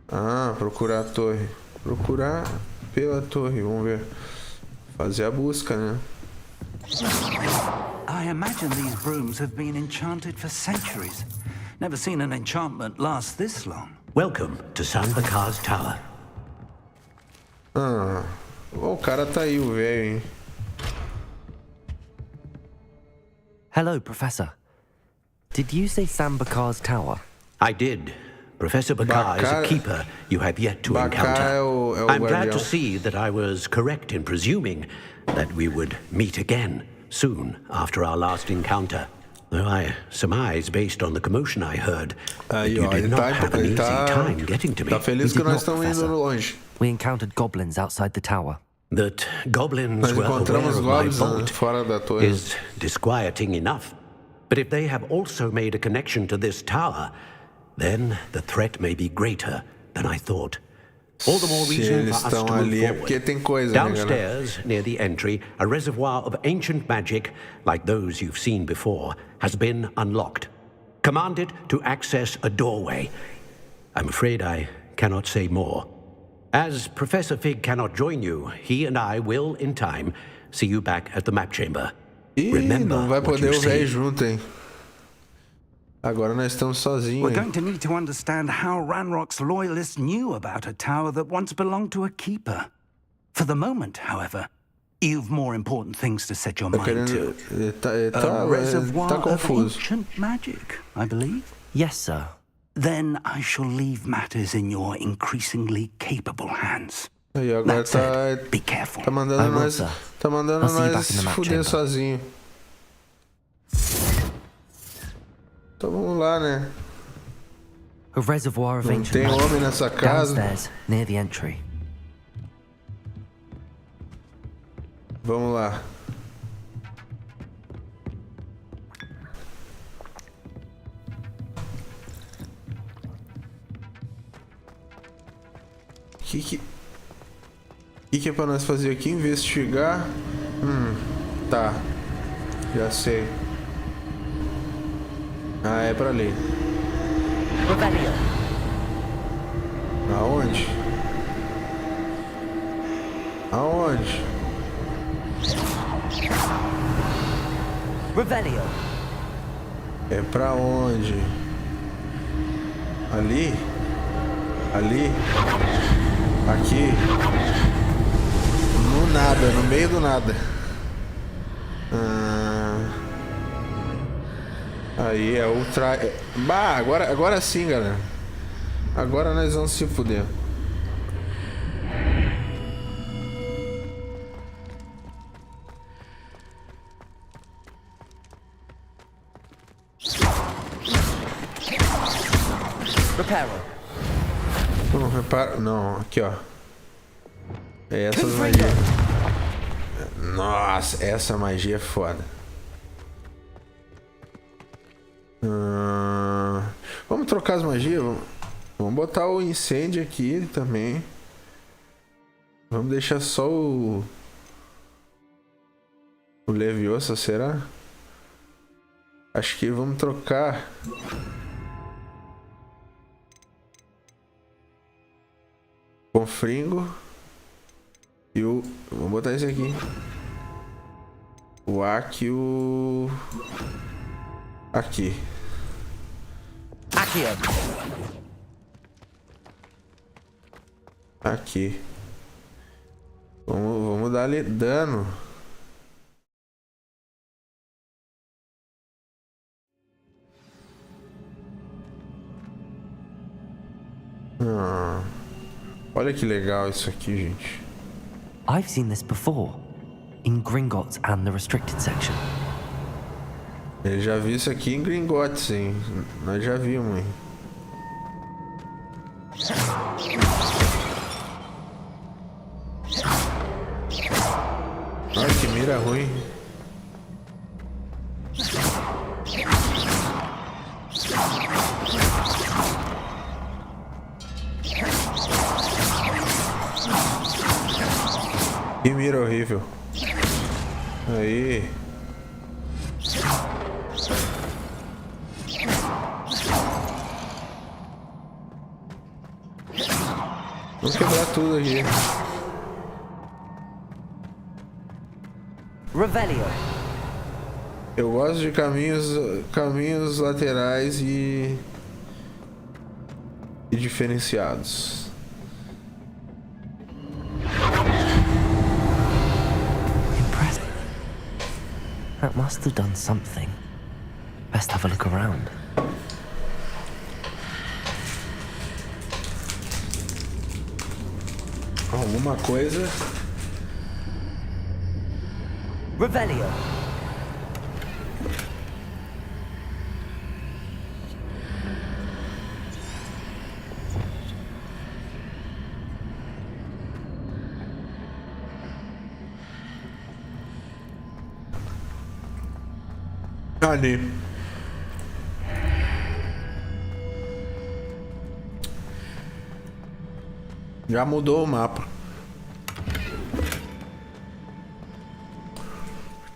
Ah, procurar a torre. Procurar pela torre, vamos ver. Fazer a busca, né? I imagine these brooms have been enchanted for centuries. Never seen an enchantment last this long. Welcome to Saga's Tower. Ah, o cara tá aí, o velho, hein? Hello, Professor. Did you say Sambakar's tower? I did. Professor Bakar is a keeper you have yet to encounter. I'm glad to see that I was correct in presuming that we would meet again soon after our last encounter. Though I surmise, based on the commotion I heard, that you did not have an easy time getting to me. Tá feliz que nós estamos indo longe. We encountered goblins outside the tower. That goblins Nós were aware encontramos of my goblins vault fora da torre. is disquieting enough. But if they have also made a connection to this tower, then the threat may be greater than I thought. All the more reason for us to move forward. Downstairs, near the entry, a reservoir of ancient magic, like those you've seen before, has been unlocked. Command it to access a doorway. I'm afraid I cannot say more. As Professor Fig cannot join you, he and I will, in time, see you back at the map chamber. Remember Não vai what poder you o velho see. junto, hein? Agora nós estamos sozinhos. We're going to need to understand how Ranrock's loyalists knew about a tower that once belonged to a keeper. For the moment, however, You've more important things to set your Tá mind querendo... to. Tá A reservoir tá of confuso. ancient magic, I believe. Yes, sir. Then I shall leave matters in your increasingly capable hands. Aí, agora That said, be careful. tá mandando I will, nós, sir. tá mandando I'll see you nós back in the map fuder chamber. sozinho. Então vamos lá, né? A reservoir of Não ancient tem magic. homem nessa casa. Downstairs, near the entry. Vamos lá. Que é pra nós fazer aqui? Investigar? Tá. Já sei. Ah, é pra ler. Rebellion. Aonde? Aonde? Rebellion. É pra onde? Ali? Ali? Aqui? No nada, no meio do nada. Aí é o Bah, agora sim, galera. Agora nós vamos se fuder. Reparo. Não, repara. Não, aqui ó. É essas magias. Nossa, essa magia é foda. Vamos trocar as magias? Vamos botar o incêndio aqui também. Vamos deixar só o Leviosa, será? Acho que vamos trocar. Confringo. E o... Vamos botar esse aqui. O Aki e o... Aqui. Aqui. Aqui. Vamos dar ali dano. Olha que legal isso aqui, gente. I've seen this before, in Gringotts and the restricted section. Ele já viu isso aqui em Gringotts, hein? Nós já vimos, hein? Olha que mira ruim. Que mira horrível. Aí. Vamos quebrar tudo aqui. Revelio. Eu gosto de caminhos laterais e diferenciados. Impressive. That must have done something. Best have a look around. Alguma coisa. Revelio. Ali. Já mudou o mapa.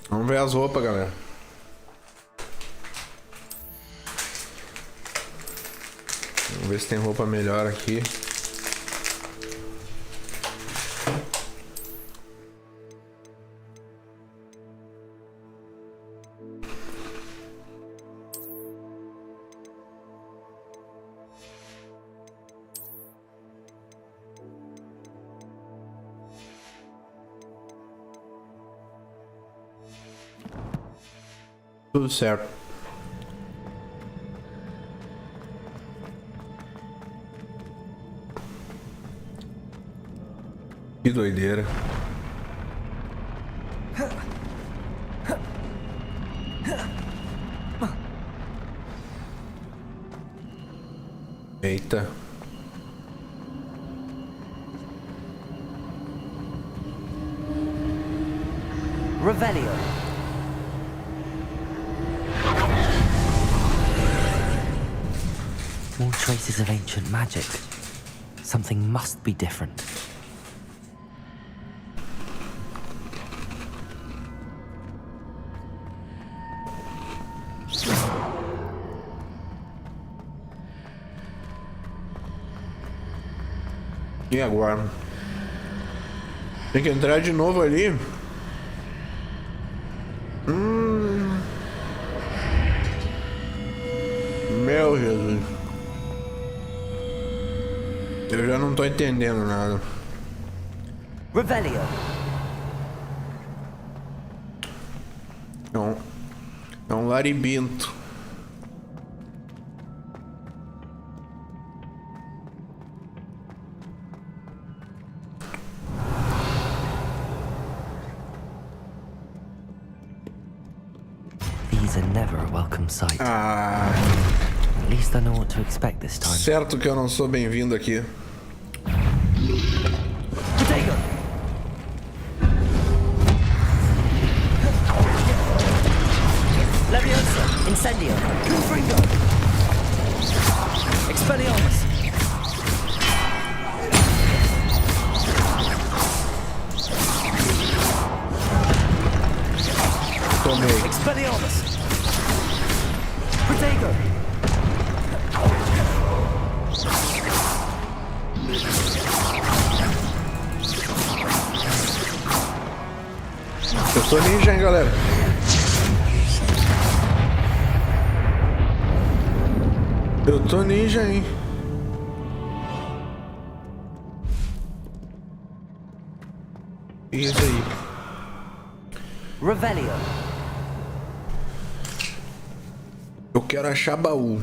Vamos ver as roupas, galera. Vamos ver se tem roupa melhor aqui. Tudo certo. Que doideira. Eita. Revelio. More traces of ancient magic. Something must be different. E agora? Tem que entrar de novo ali. Meu Jesus. Eu já não tô entendendo nada. Revelio. É um labirinto. These are never a welcome sight. Ah. At least I know what to expect this time. Certo que eu não sou bem-vindo aqui. Potato. Leviosa. Incendio. Confringo. Expelliarmus. Tomei. Expelliarmus. Potato. Eu sou ninja, hein, galera. Eu tô ninja, hein. Isso aí. Revelio. Eu quero achar baú.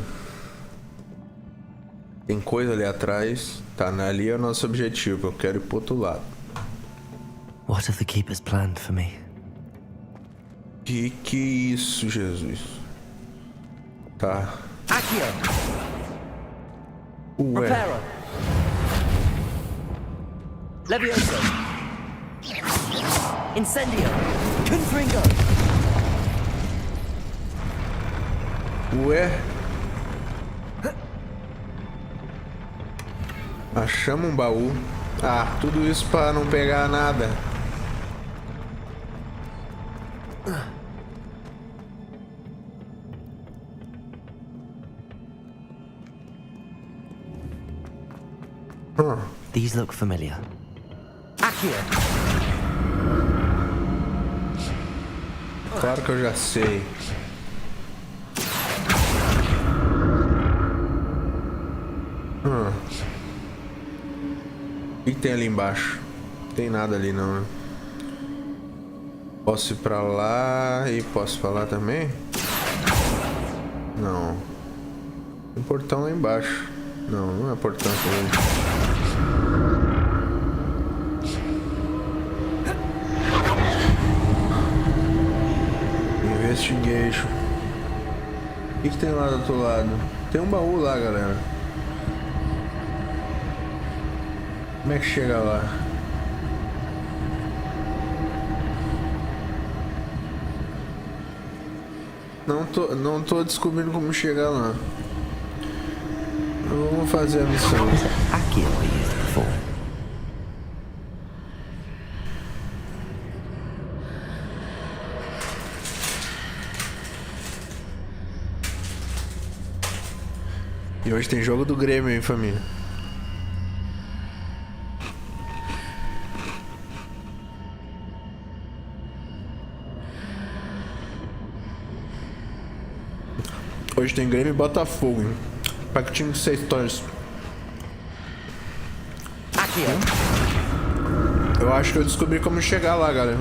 Tem coisa ali atrás. Tá, ali é o nosso objetivo. Eu quero ir pro outro lado. What have the keepers planned for me? Que é isso, Jesus? Tá. Accio. Ué. Reparo. Levioso. Incendio. Confringo. Ué. Achamos um baú. Ah, tudo isso pra não pegar nada. These look familiar. Accio. Claro que eu já sei. O que tem ali embaixo? Não tem nada ali não, né? Posso ir pra lá e posso ir pra lá também? Não. Tem portão lá embaixo. Não, não é portão também. Investigation. O que tem lá do outro lado? Tem um baú lá, galera. Como é que chega lá? Não tô descobrindo como chegar lá. Vamos fazer a missão. Accio I used before. E hoje tem jogo do Grêmio, hein, família? Hoje tem Grêmio e Botafogo, hein? Pacotinho de 6 torres. Accio. Eu acho que eu descobri como chegar lá, galera.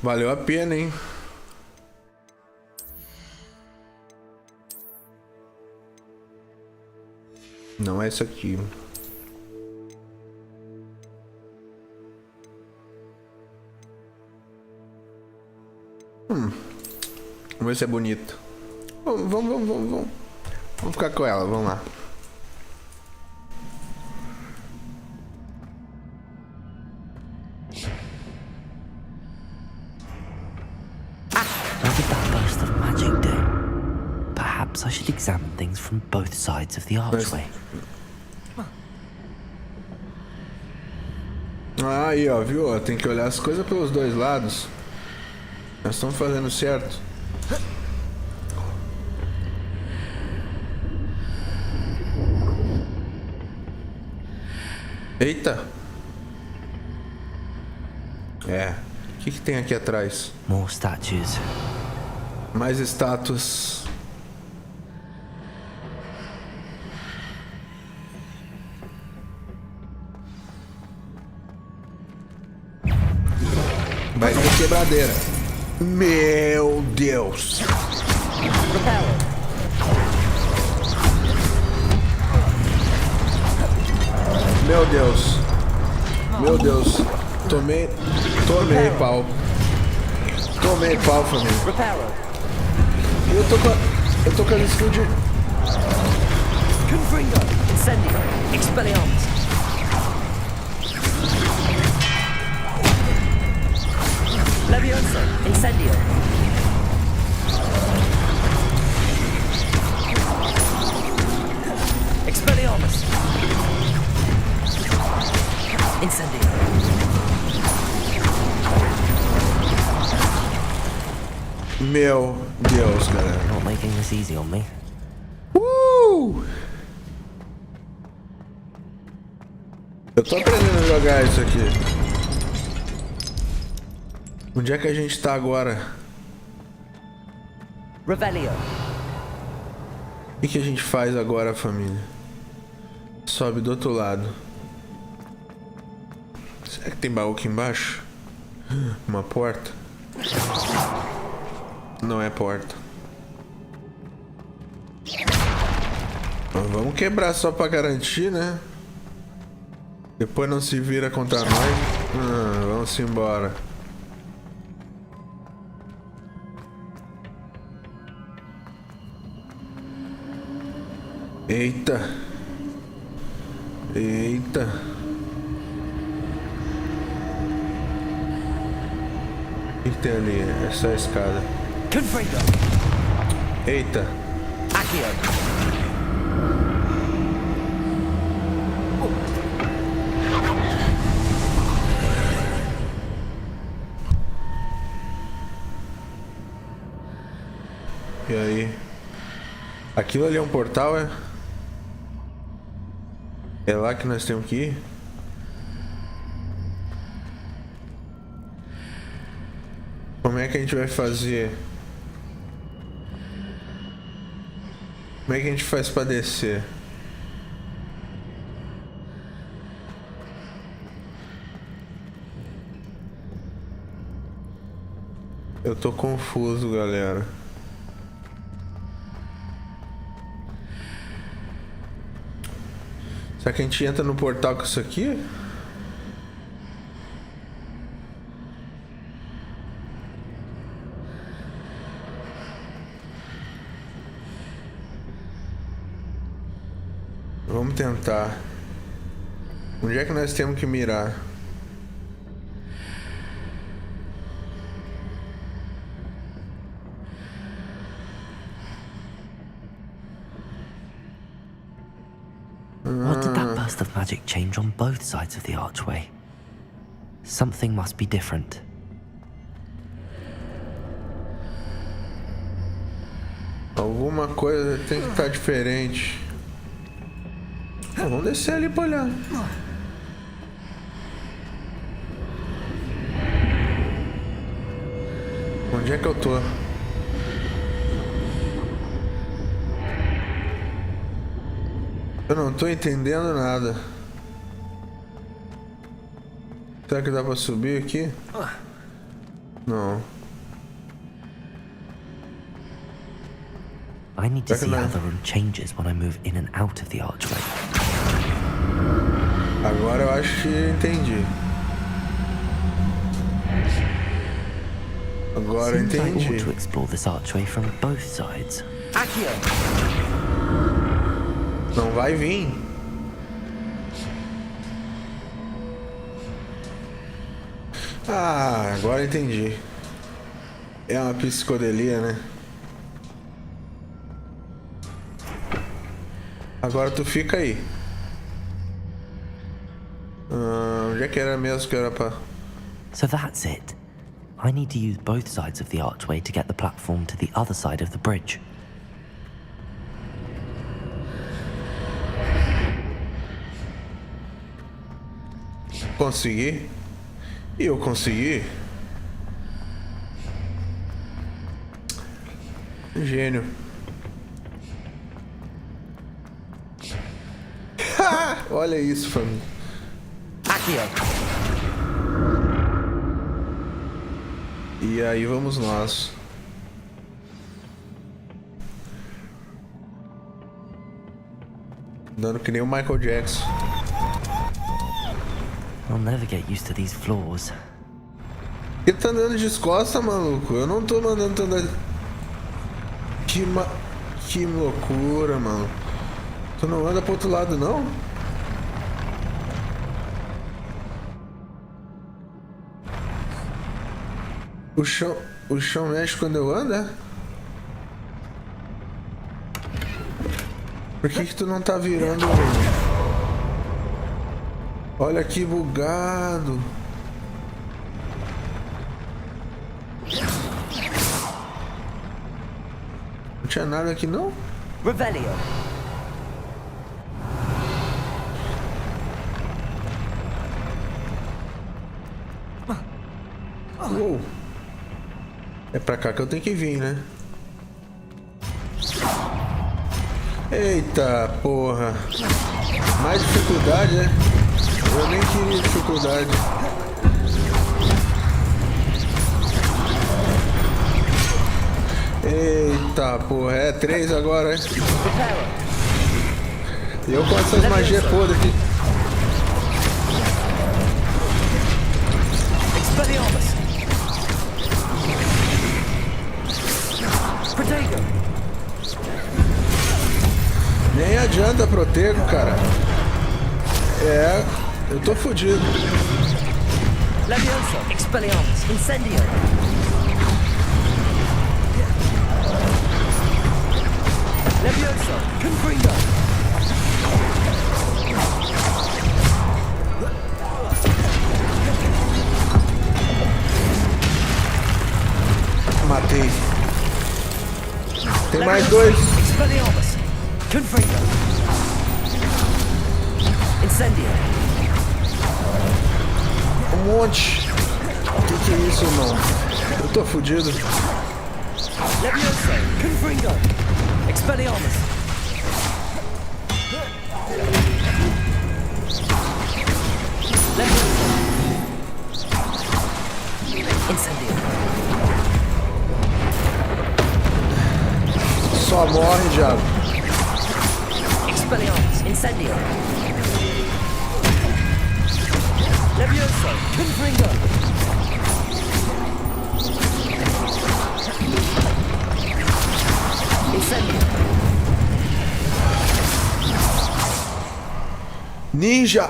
Valeu a pena, hein? Não é isso aqui. Vamos ver se é bonito. Vamos ficar com ela, vamos lá. What did that burst of magic do? Perhaps I should examine things from both sides of the archway. Aí, ó, viu? Tem que olhar as coisas pelos dois lados. Nós estamos fazendo certo. Eita! É. O que tem aqui atrás? More statues. Mais estátuas. Vai ter quebradeira. Meu Deus! Meu Deus! Meu Deus! Tomei pau. Tomei pau, família. Eu tô com a skill de... Confringo! Incendio! Expelliarmus! Leviosa! Incendio! Expelliarmus! Incendio! Meu Deus, galera. Not making this easy on me. Eu tô aprendendo a jogar isso aqui. Onde é que a gente tá agora? Revelio. O que a gente faz agora, família? Sobe do outro lado. Será que tem baú aqui embaixo? Uma porta? Não é porta. Mas vamos quebrar só pra garantir, né? Depois não se vira contra nós. Vamos embora. Eita. Eita. O que tem ali? É só a escada. Eita. E aí? Aquilo ali é um portal, é? É lá que nós temos que ir? Como é que a gente vai fazer? Como é que a gente faz pra descer? Eu tô confuso, galera. Será que a gente entra no portal com isso aqui? Vamos tentar. Onde é que nós temos que mirar? What did that burst of magic change on both sides of the archway? Something must be different. Alguma coisa tem que estar diferente. Vamos descer ali pra olhar. Onde é que eu tô? Eu não tô entendendo nada. Será que dá pra subir aqui? Não. I need to see how the room changes when I move in and out of the archway. Agora eu acho que entendi. Agora eu Seems I entendi. ought to explore this archway from both sides. Accio! Não vai vir. Ah, agora eu entendi. É uma psicodelia, né? Agora tu fica aí. Onde é que era mesmo que era pra... So that's it. I need to use both sides of the archway to get the platform to the other side of the bridge. Consegui? E eu consegui? Gênio. Olha isso, família. Accio! E aí vamos nós. Dando que nem o Michael Jackson. I'll never get used to these floors. Ele tá andando de costas, maluco. Eu não tô mandando tu andar... Que loucura, mano. Tu não anda pro outro lado, não? O chão mexe quando eu ando, é? Por que tu não tá virando? Olha que bugado. Não tinha nada aqui, não? Revelio! Uou. É pra cá que eu tenho que vir, né? Eita porra. Mais dificuldade, né? Eu nem queria dificuldade. Eita porra, é 3 agora, hein? E eu com essas magias podres aqui. Expelliarmus! Nem adianta protego, cara. É, eu tô fudido. Leviosa! Expelliarmus! Incendio! Leviosa! Confringo! Matei. Tem mais 2. Expelliarmus! Confringo! Incendio! Um monte. Que é isso, irmão? Eu tô fudido. Leviosa! Confringo! Expelliarmus! Leviosa! Incendio! Só morre, diabo. Expelliarmus! Incendio! Leviosa! Confringo! Ninja!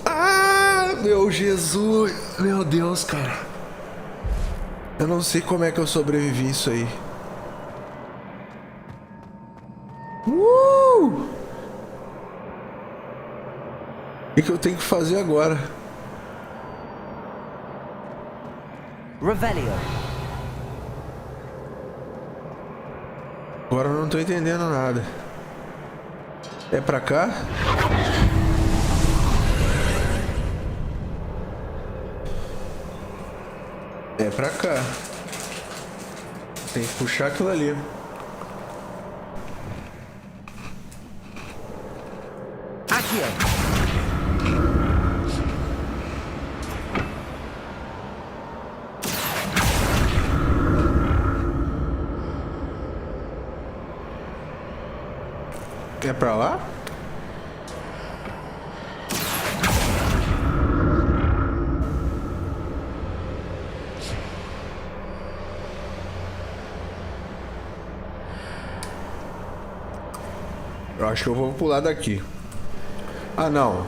Ah, meu Jesus! Meu Deus, cara. Eu não sei como é que eu sobrevivi isso aí. O que eu tenho que fazer agora? Revelio! Agora eu não tô entendendo nada. É pra cá? É pra cá. Tem que puxar aquilo ali. Accio! É pra lá? Eu acho que eu vou pular daqui. Ah, não.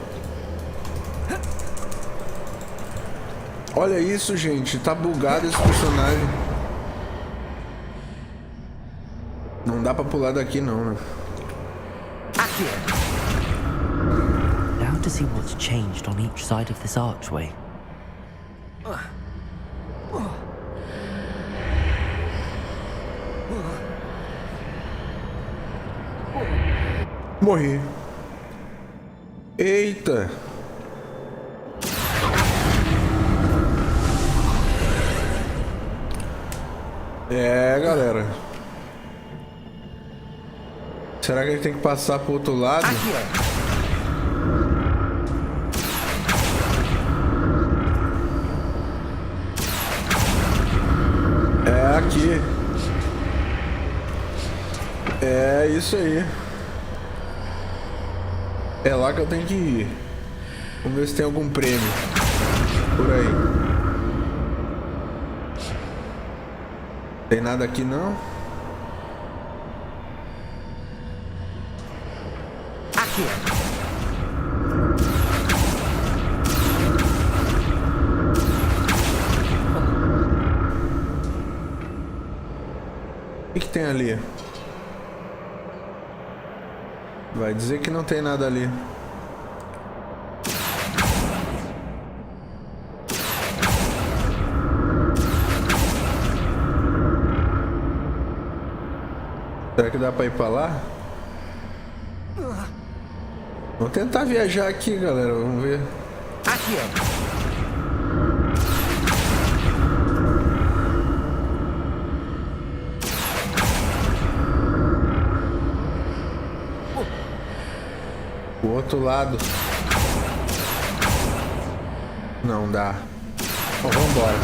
Olha isso, gente. Tá bugado esse personagem. Não dá pra pular daqui, não, né? Now to see what's changed on each side of this archway. Morri. Eita. É, galera. Será que ele tem que passar pro outro lado? É aqui. É isso aí. É lá que eu tenho que ir. Vamos ver se tem algum prêmio por aí. Tem nada aqui não? Aqui. O que tem ali? Vai dizer que não tem nada ali. Será que dá pra ir pra lá? Vamos tentar viajar aqui, galera. Vamos ver. Aqui, ó. O outro lado. Não dá. Bom, vamos embora.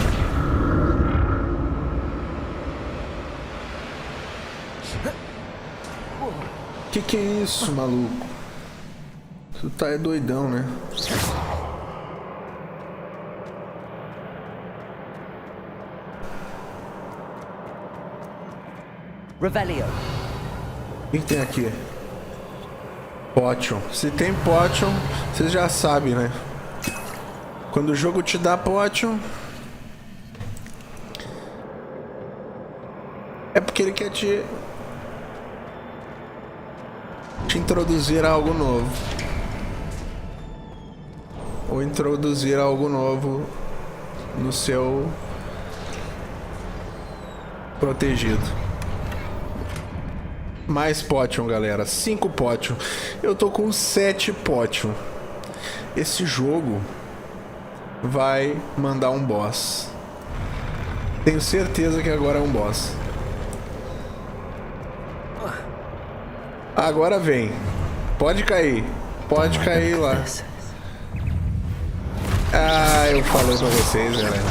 Que é isso, maluco? Tu tá é doidão, né? Revelio. O que tem aqui? Potion. Se tem Potion, vocês já sabem, né? Quando o jogo te dá Potion, é porque ele quer te introduzir a algo novo. Ou introduzir algo novo no seu protegido. Mais Potion, galera. 5 Potion. Eu tô com 7 Potion. Esse jogo vai mandar um boss. Tenho certeza que agora é um boss. Agora vem. Pode cair. Pode cair lá. Ah, eu falei pra vocês, galera.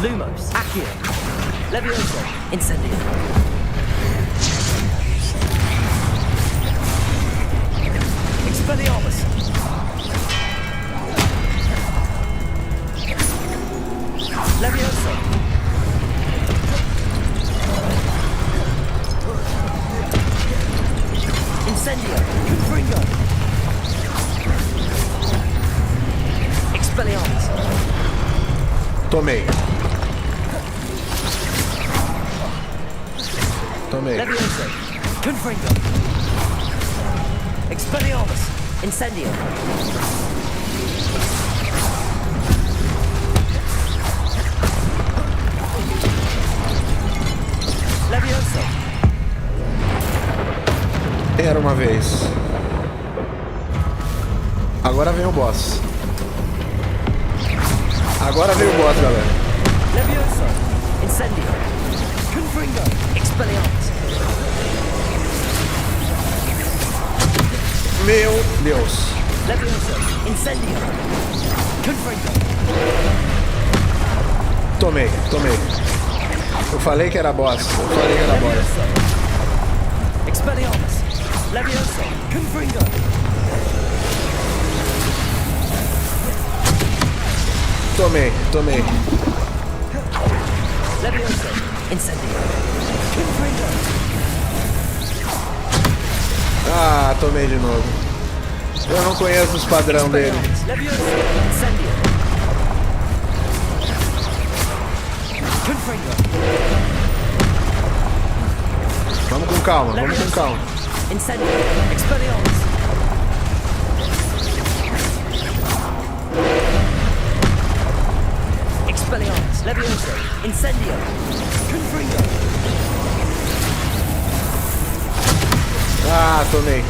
Lumos. Accio. Levioso. Incendio. Expelliarmus. Levioso. Incendio. Confringo. Expelliarmus. Tomei. Tomei. Levioso. Confringo. Expelliarmus. Incendio. Levioso. Era uma vez. Agora vem o boss. Agora vem o boss, galera. Levioso. Incendio. Confringo. Expelliarmus. Meu Deus. Levioso. Incendio. Confringo. Tomei, tomei. Eu falei que era boss. Eu falei que era boss. Expelliarmus. Levioso. Confringo. Tomei. Levioso. Incendio. Confringo. Ah, tomei de novo. Eu não conheço os padrão dele. Levioso. Incendio. Confringo. Vamos com calma. Incendio. Expelliarmus. Expelliarmus. Levioso. Incendio. Confringo. Ah, tomei.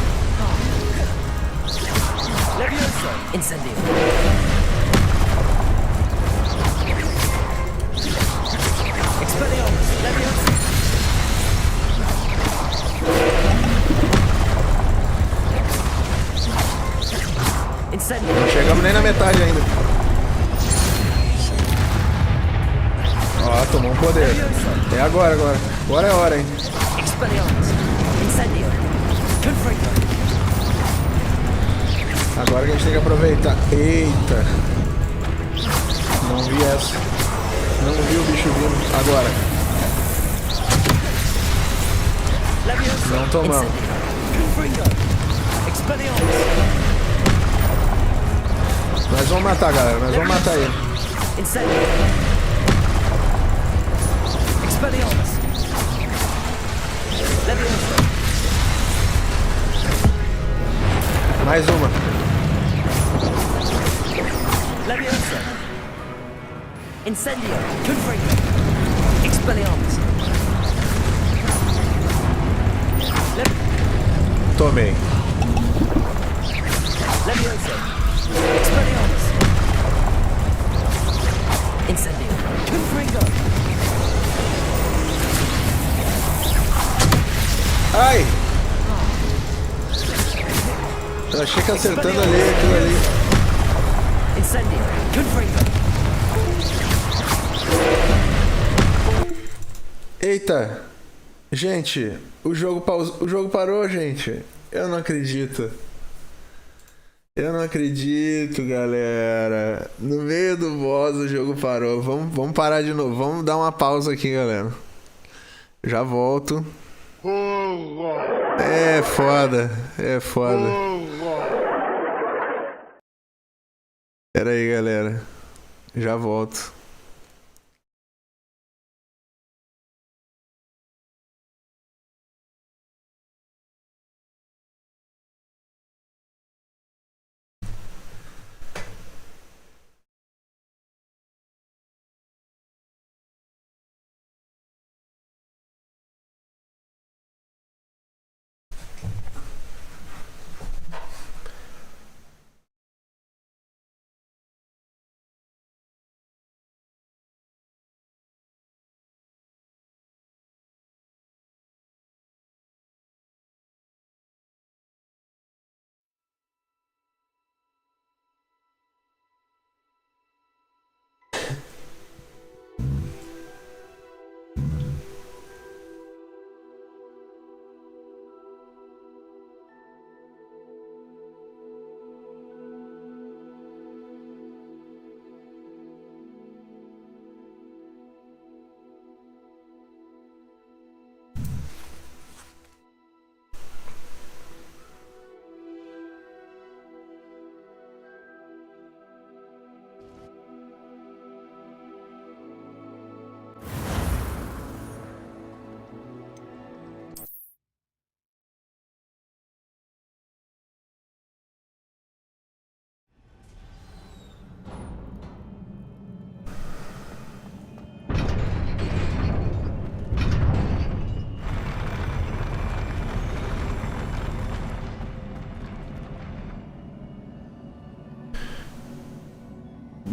Levioso. Incendio. Expelliarmus. Levioso. Incendio. Não chegamos nem na metade ainda. Ó, tomou um poder. É agora. Agora é a hora, hein? Expelliarmus. Incendio. Confringo. Agora que a gente tem que aproveitar. Eita. Não vi essa. Não vi o bicho vindo. Agora. Não tomamos. Confringo. Expelliarmus. Nós vamos matar, galera. Nós vamos matar ele. Incendio. Expelliarmus. Levioso. Mais uma. Levioso. Incendio. Confringo. Expelliarmus. Tomei. Levioso. Expelliarmus. Incendio. Confringo. Ai! Eu achei que acertando ali, aquilo ali. Incendio. Confringo. Eita! Gente, o jogo parou, gente. Eu não acredito. Eu não acredito, galera. No meio do boss o jogo parou. Vamos parar de novo. Vamos dar uma pausa aqui, galera. Já volto. É foda. Pera aí, galera. Já volto.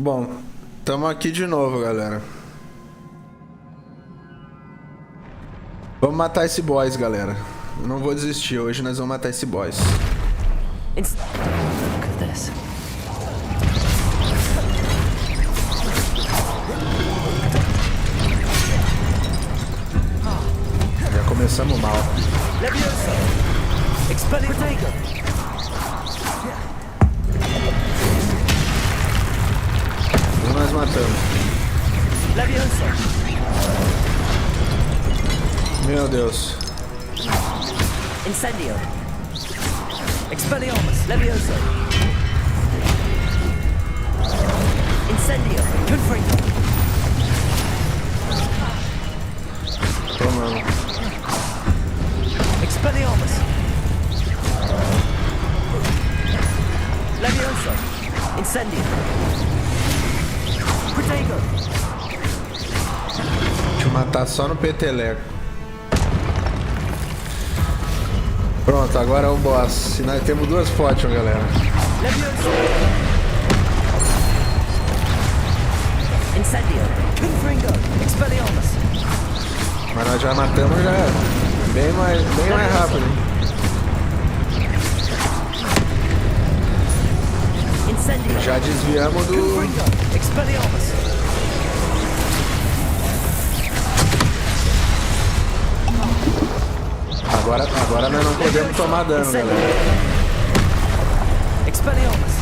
Bom, tamo aqui de novo, galera. Vamos matar esse boss, galera. Eu não vou desistir. Hoje nós vamos matar esse boss. Look at this. Já começamos mal. Levioso. Expelliarmus. Nós matamos. Leviosa. Meu Deus. Incendio. Expelliarmus. Leviosa. Incendio. Confringo. Tomando. Expelliarmus. Leviosa. Incendio. Protego. Deixa eu matar só no peteleco. Pronto, agora é o boss. E nós temos 2 potions, galera. Leviosa. Incendio. Confringo. Expelliarmus. Mas nós já matamos já bem mais rápido. Incendio. Já desviamos do... Confringo. Expelliarmus. Agora nós não podemos tomar dano, galera. Expelliarmus.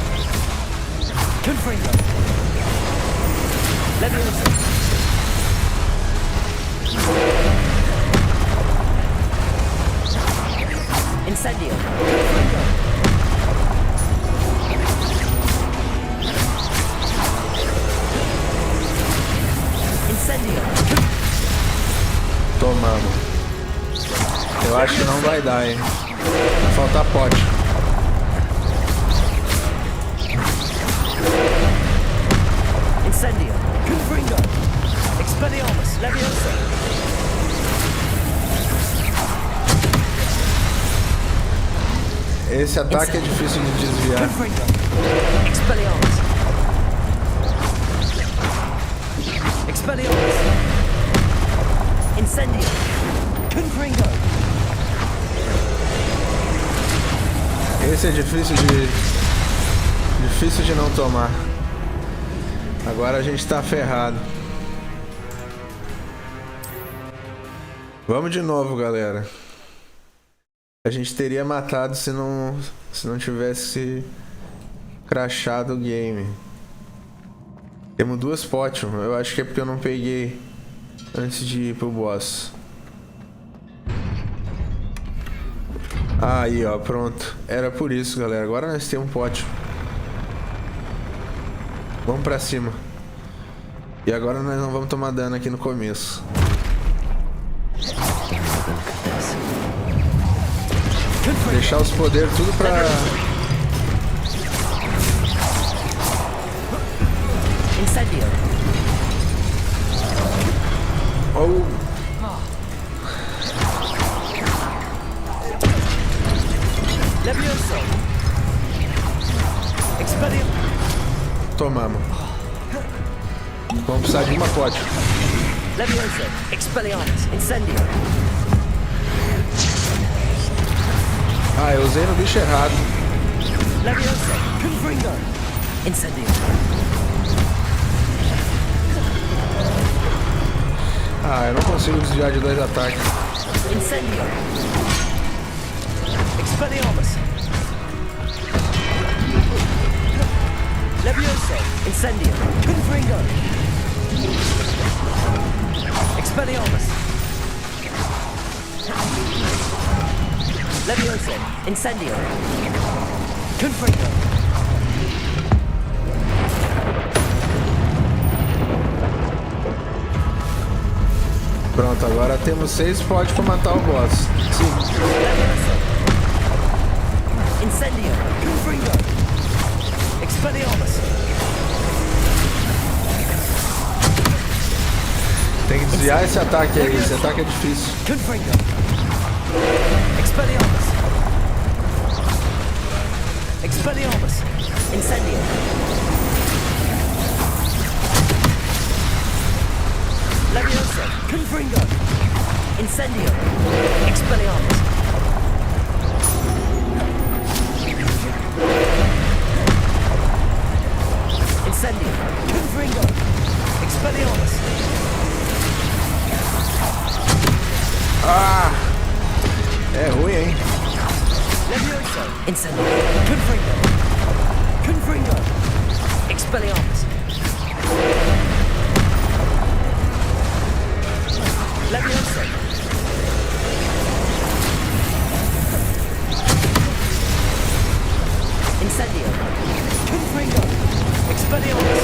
Confringo. Leviosa. Incendio. Confringo. Incendio. Tomamos. Eu acho que não vai dar, hein. Vai faltar pote. Incendio. Confringo. Expelliarmus. Leviosa. Esse ataque é difícil de desviar. Confringo. Expelliarmus. Expelliarmus. Incendio. Confringo. Esse é difícil de não tomar. Agora a gente tá ferrado. Vamos de novo, galera. A gente teria matado se não tivesse crashado o game. Temos 2 potions. Eu acho que é porque eu não peguei antes de ir pro boss. Aí, ó, pronto. Era por isso, galera. Agora nós temos um pote. Vamos pra cima. E agora nós não vamos tomar dano aqui no começo. Deixar os poderes tudo pra... Incendio. Oh. Leviosa. Expelliarmus. Tomamos. Vamos precisar de uma pote. Leviosa. Expelliarmus. Incendio. Ah, eu usei no bicho errado. Leviosa. Confringo. Incendio. Ah, eu não consigo desviar de 2 ataques. Incendio. Expelliarmus. Leviosa. Incendio. Confringo. Expelliarmus. Leviosa. Incendio. Confringo. Pronto, agora temos 6 potes pra matar o boss. Sim. Leviosa. Incendio. Confringo. Expelliarmus. Tem que desviar esse ataque aí, esse ataque é difícil. Confringo. Expelliarmus. Expelliarmus. Incendio. Leviosa. Confringo. Incendio. Expelliarmus. Incendio. Confringo. Expelliarmus. Ah! É ruim, hein? Levioso. Incendio. Confringo. Confringo. Expelliarmus. Levioso. Incendio. Confringo. Expelliarmus.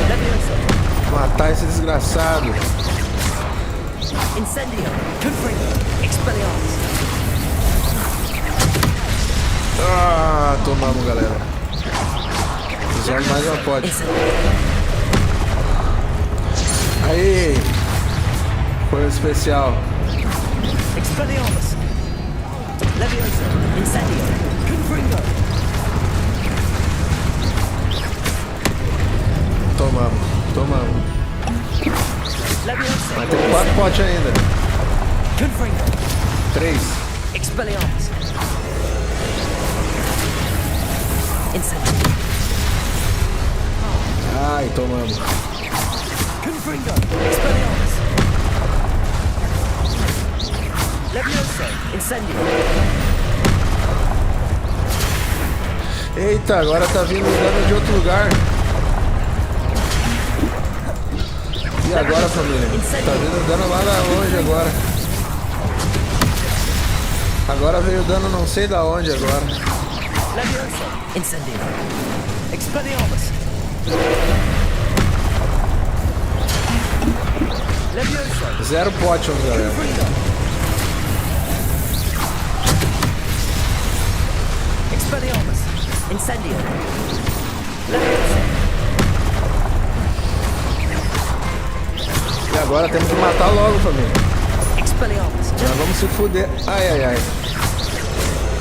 Levioso. Matar esse desgraçado. Incendio. Confringo. Expelliarmus. Ah, tomamos, galera. Usamos mais uma pote. Aí. Foi especial. Expelliarmus. Levioso. Incendio. Confringo. Tomamos. Levioso. Mas tem 4 potes ainda. Confringo. 3. Expelliarmus. Incendio. Ai, tomamos. Confringo. Expelliarmus. Levioso. Incendio. Eita, agora tá vindo dano de outro lugar. E agora, família? Tá vindo dano lá da longe agora. Agora veio dano não sei da onde agora. Levioso. Incendio. Expelliarmus. Levioso. 0 potions, galera. Expelliarmus. Incendio. Levioso. E agora temos que matar logo, família. Expelliarmus. Já vamos se fuder. Ai.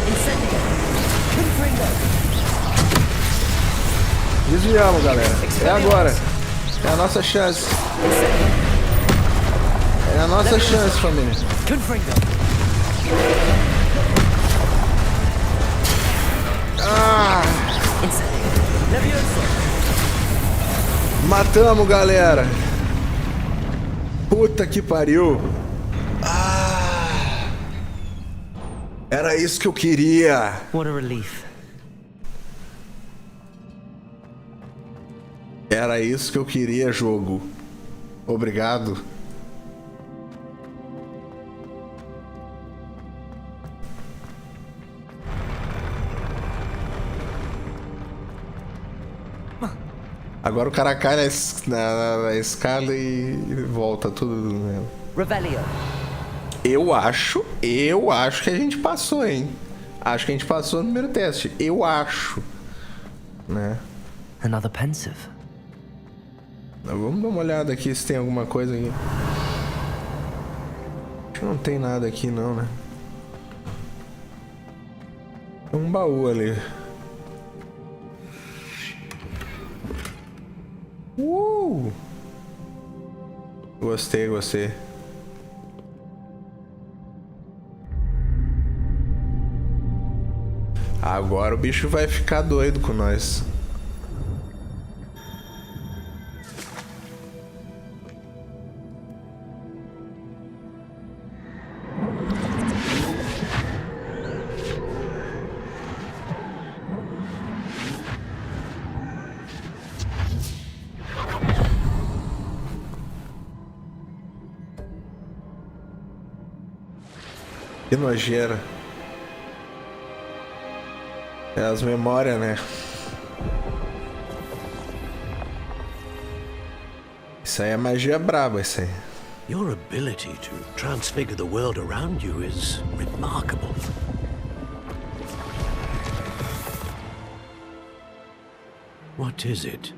Incendio. Confringo. Desviamos, galera. É agora. É a nossa chance. É a nossa chance, família. Confringo. Ah! Incendio. Levioso. Matamos, galera. Puta que pariu. Ah! Era isso que eu queria. What a relief. Era isso que eu queria, jogo. Obrigado. Agora o cara cai na escada e volta tudo. Né? Revelio. Eu acho que a gente passou, hein? Acho que a gente passou no primeiro teste. Eu acho. Né? Another pensive. Vamos dar uma olhada aqui se tem alguma coisa aqui. Acho que não tem nada aqui não, né? Tem um baú ali. Gostei. Agora o bicho vai ficar doido com nós. Que nojeira. É as memórias, né? Isso aí é magia braba, isso aí. Your ability to transfigure the world around you is remarkable. What is it?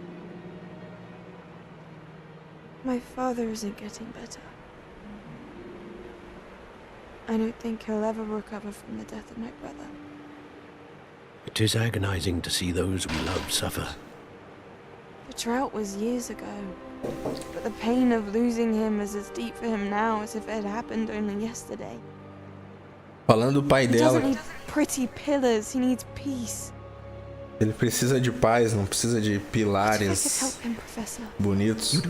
My father isn't getting better. I don't think he'll ever recover from the death of my brother. It is agonizing to see those we love suffer. The drought was years ago, but the pain of losing him is as deep for him now as if it had happened only yesterday. Falando do pai He dela. doesn't need pretty pillars, he needs peace. Ele precisa de paz, não precisa de pilares bonitos.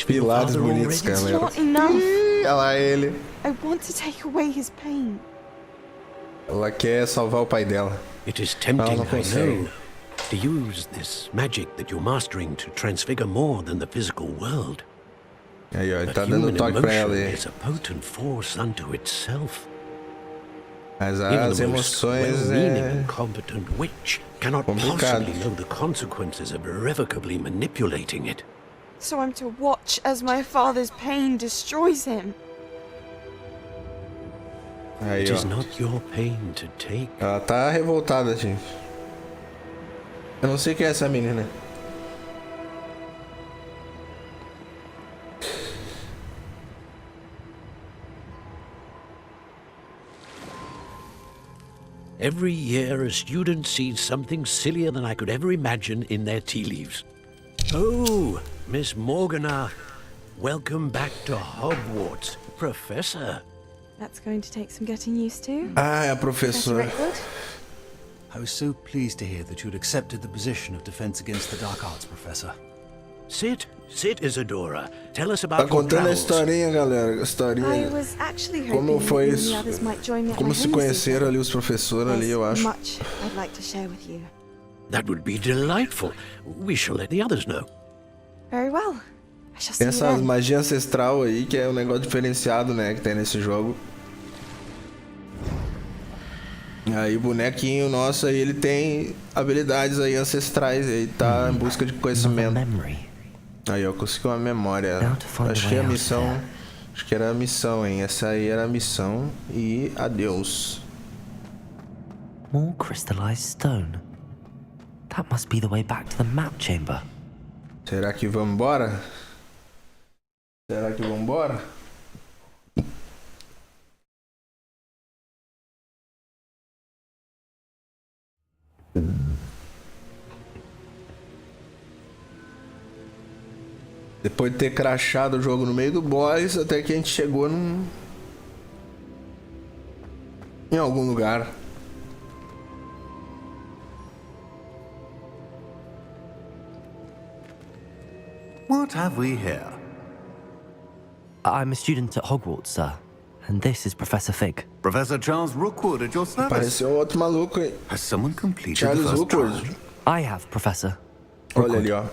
Pilares bonitos, galera. Olha lá ele. I want to take away his pain. Ela quer salvar o pai dela. It is tempting, I know, to use this magic that you're mastering to transfigure more than the physical world. Aí, ó, ele tá dando toque pra ela aí. Is a potent force unto itself. Mas as emoções é competent witch cannot possibly know the consequences of irrevocably manipulating it. So I'm to watch as my father's pain destroys him. Aí, It ó. is not your pain to take. Ela tá revoltada, gente. Eu não sei quem é essa menina. Every year a student sees something sillier than I could ever imagine in their tea leaves. Oh, Miss Morgana, welcome back to Hogwarts, Professor. That's going to take some getting used to. Ah, é a professora. I was so pleased to hear that you had accepted the position of Defense Against the Dark Arts, Professor. Sit, Isadora. Tell us about Tá contando a historinha, galera. A historinha. I was actually Como hoping foi that isso? the others might join me at Como my se home this conheceram ali os professores ali, eu There's acho. much I'd like to share with you. That would be delightful. We shall let the others know. Very well. I shall see Tem you essas then. magia ancestral aí, que é um negócio diferenciado, né, que tem nesse jogo. Aí o bonequinho nosso aí, ele tem habilidades aí ancestrais, aí tá em busca de conhecimento. Aí ó, conseguiu uma memória. Acho que é a missão. Acho que era a missão, hein? Essa aí era a missão. E adeus. More crystallized stone. That must be the way back to the map chamber. Será que vamos embora? Será que vamos embora? Depois de ter crashado o jogo no meio do boss, até que a gente chegou em algum lugar. What have we here? I'm a student at Hogwarts, sir. And this is Professor Fig. Professor Charles Rookwood at your service. Pareceu outro maluco, hein? Has someone completed Charles the first Rookwood. trial? I have, Professor. Olha ali, ó.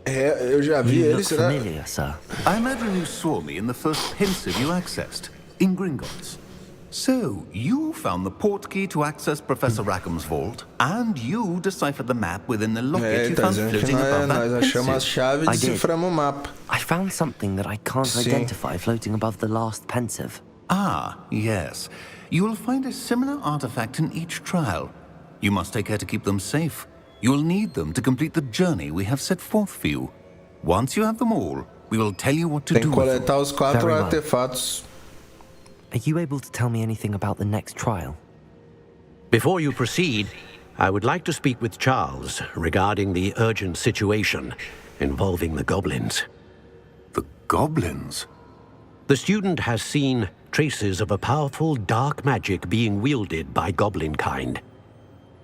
É, eu já vi You ele, look será? familiar, sir. I imagine you saw me in the first pensive you accessed, in Gringotts. So, you found the portkey to access Professor Rackham's vault, and you deciphered the map within the locket you tá found dizendo que floating above nós that achamos as pensive. chaves e I did. deciframos o mapa. I found something that I can't Sim. identify floating above the last pensive. Ah, yes. You will find a similar artifact in each trial. You must take care to keep them safe. You will need them to complete the journey we have set forth for you. Once you have them all, we will tell you what to Tem do que with them. coletar os 4 Very well. artefatos. Are you able to tell me anything about the next trial? Before you proceed, I would like to speak with Charles regarding the urgent situation involving the goblins. The goblins? The student has seen traces of a powerful dark magic being wielded by goblin kind.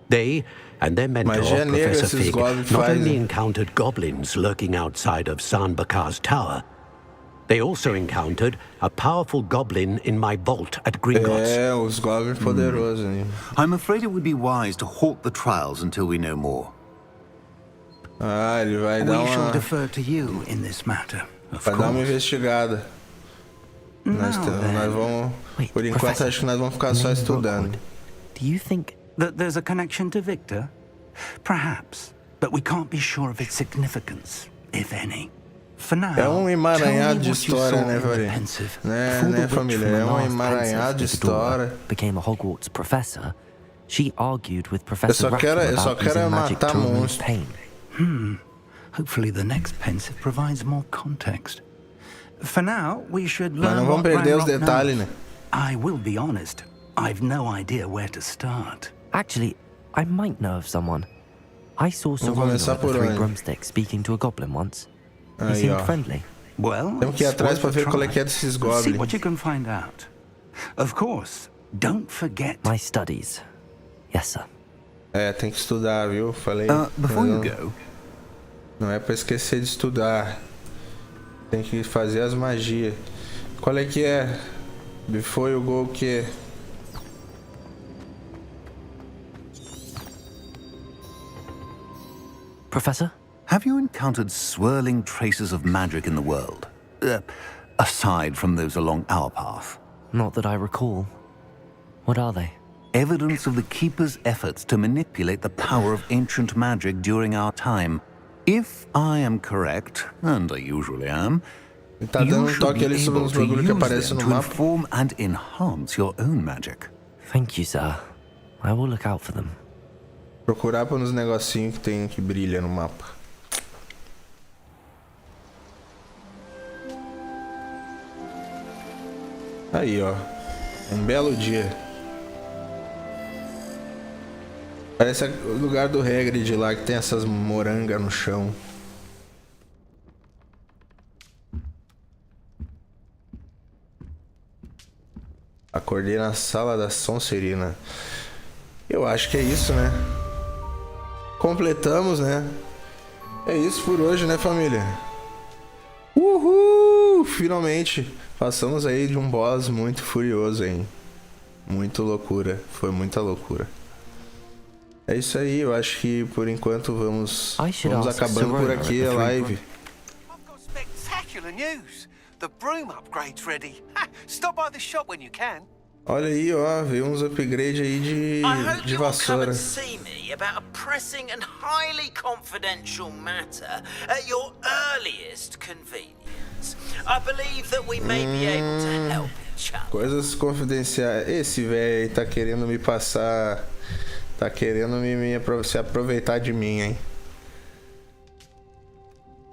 They and their mentor, Magia negra Professor esses Fig, goblins not fazem. only encountered goblins lurking outside of San Bakar's tower, they also encountered a powerful goblin in my vault at Gringotts. É, os goblins poderosos, hein? I'm afraid it would be wise to halt the trials until we know more. Ah, ele vai dar We shall uma... defer to you in this matter, of Vai dar uma course. investigada. Nós vamos... Por enquanto, Professor, acho que nós vamos ficar só name estudando. Rookwood. Do you think... That there's a connection to Victor? Perhaps, but we can't be sure of its significance, if any. For now, É um emaranhado de tell me what you história, saw né, in the Fari? pensive. Né, Before the né, witch família? from the É um last emaranhado de pensive, Isadora, história. became a Hogwarts professor, she argued with Eu Professor só quero, Rackham eu só about quero é using magic matar to remove monstros. pain. Hopefully the next pensive provides more context. For now, we should Mas learn não vamos what perder os Ranrock detalhes, knows. né? I will be honest, I've no idea where to start. Actually, I might know of someone. I saw Vamos Sarona começar at the por Three onde? Broomsticks speaking to a goblin once. He Aí, seemed ó. friendly. Well, Temos que ir it's atrás pra worth a ver qual é try. que é desses See goblins. what you can find out. Of course, don't forget. My studies. Yes, sir. Yes, sir. Yes, sir. Yes, sir. É, tem que estudar, viu? Falei. Before you go, não é pra esquecer de estudar. Tem que fazer as magias. Qual é que é? Before you go o quê? Professor? have you encountered swirling traces of magic in the world? Aside from those along our path. Not that I recall. What are they? Evidence of the Keeper's efforts to manipulate the power of ancient magic during our time. If I am correct, and I usually am, you should be able to use them to inform and enhance your own magic. Thank you, sir. I will look out for them. Procurar por uns negocinhos que tem que brilha no mapa. Aí, ó. Um belo dia. Parece o lugar do Hagrid lá, que tem essas morangas no chão. Acordei na sala da Sonserina. Eu acho que é isso, né? Completamos, né? É isso por hoje, né, família? Uhul! Finalmente! Passamos aí de um boss muito furioso, hein? Muito loucura. Foi muita loucura. É isso aí, eu acho que por enquanto vamos acabando por aqui a live. Spectacular news! The broom upgrade's ready. Stop by the shop when you can. Olha aí, ó, veio uns upgrades aí de vassoura. See me about a pressing and highly confidential matter at your earliest convenience. I believe that we may be able to help each other. Coisas confidenciais. Esse velho aí tá querendo me passar, tá querendo se aproveitar de mim, hein?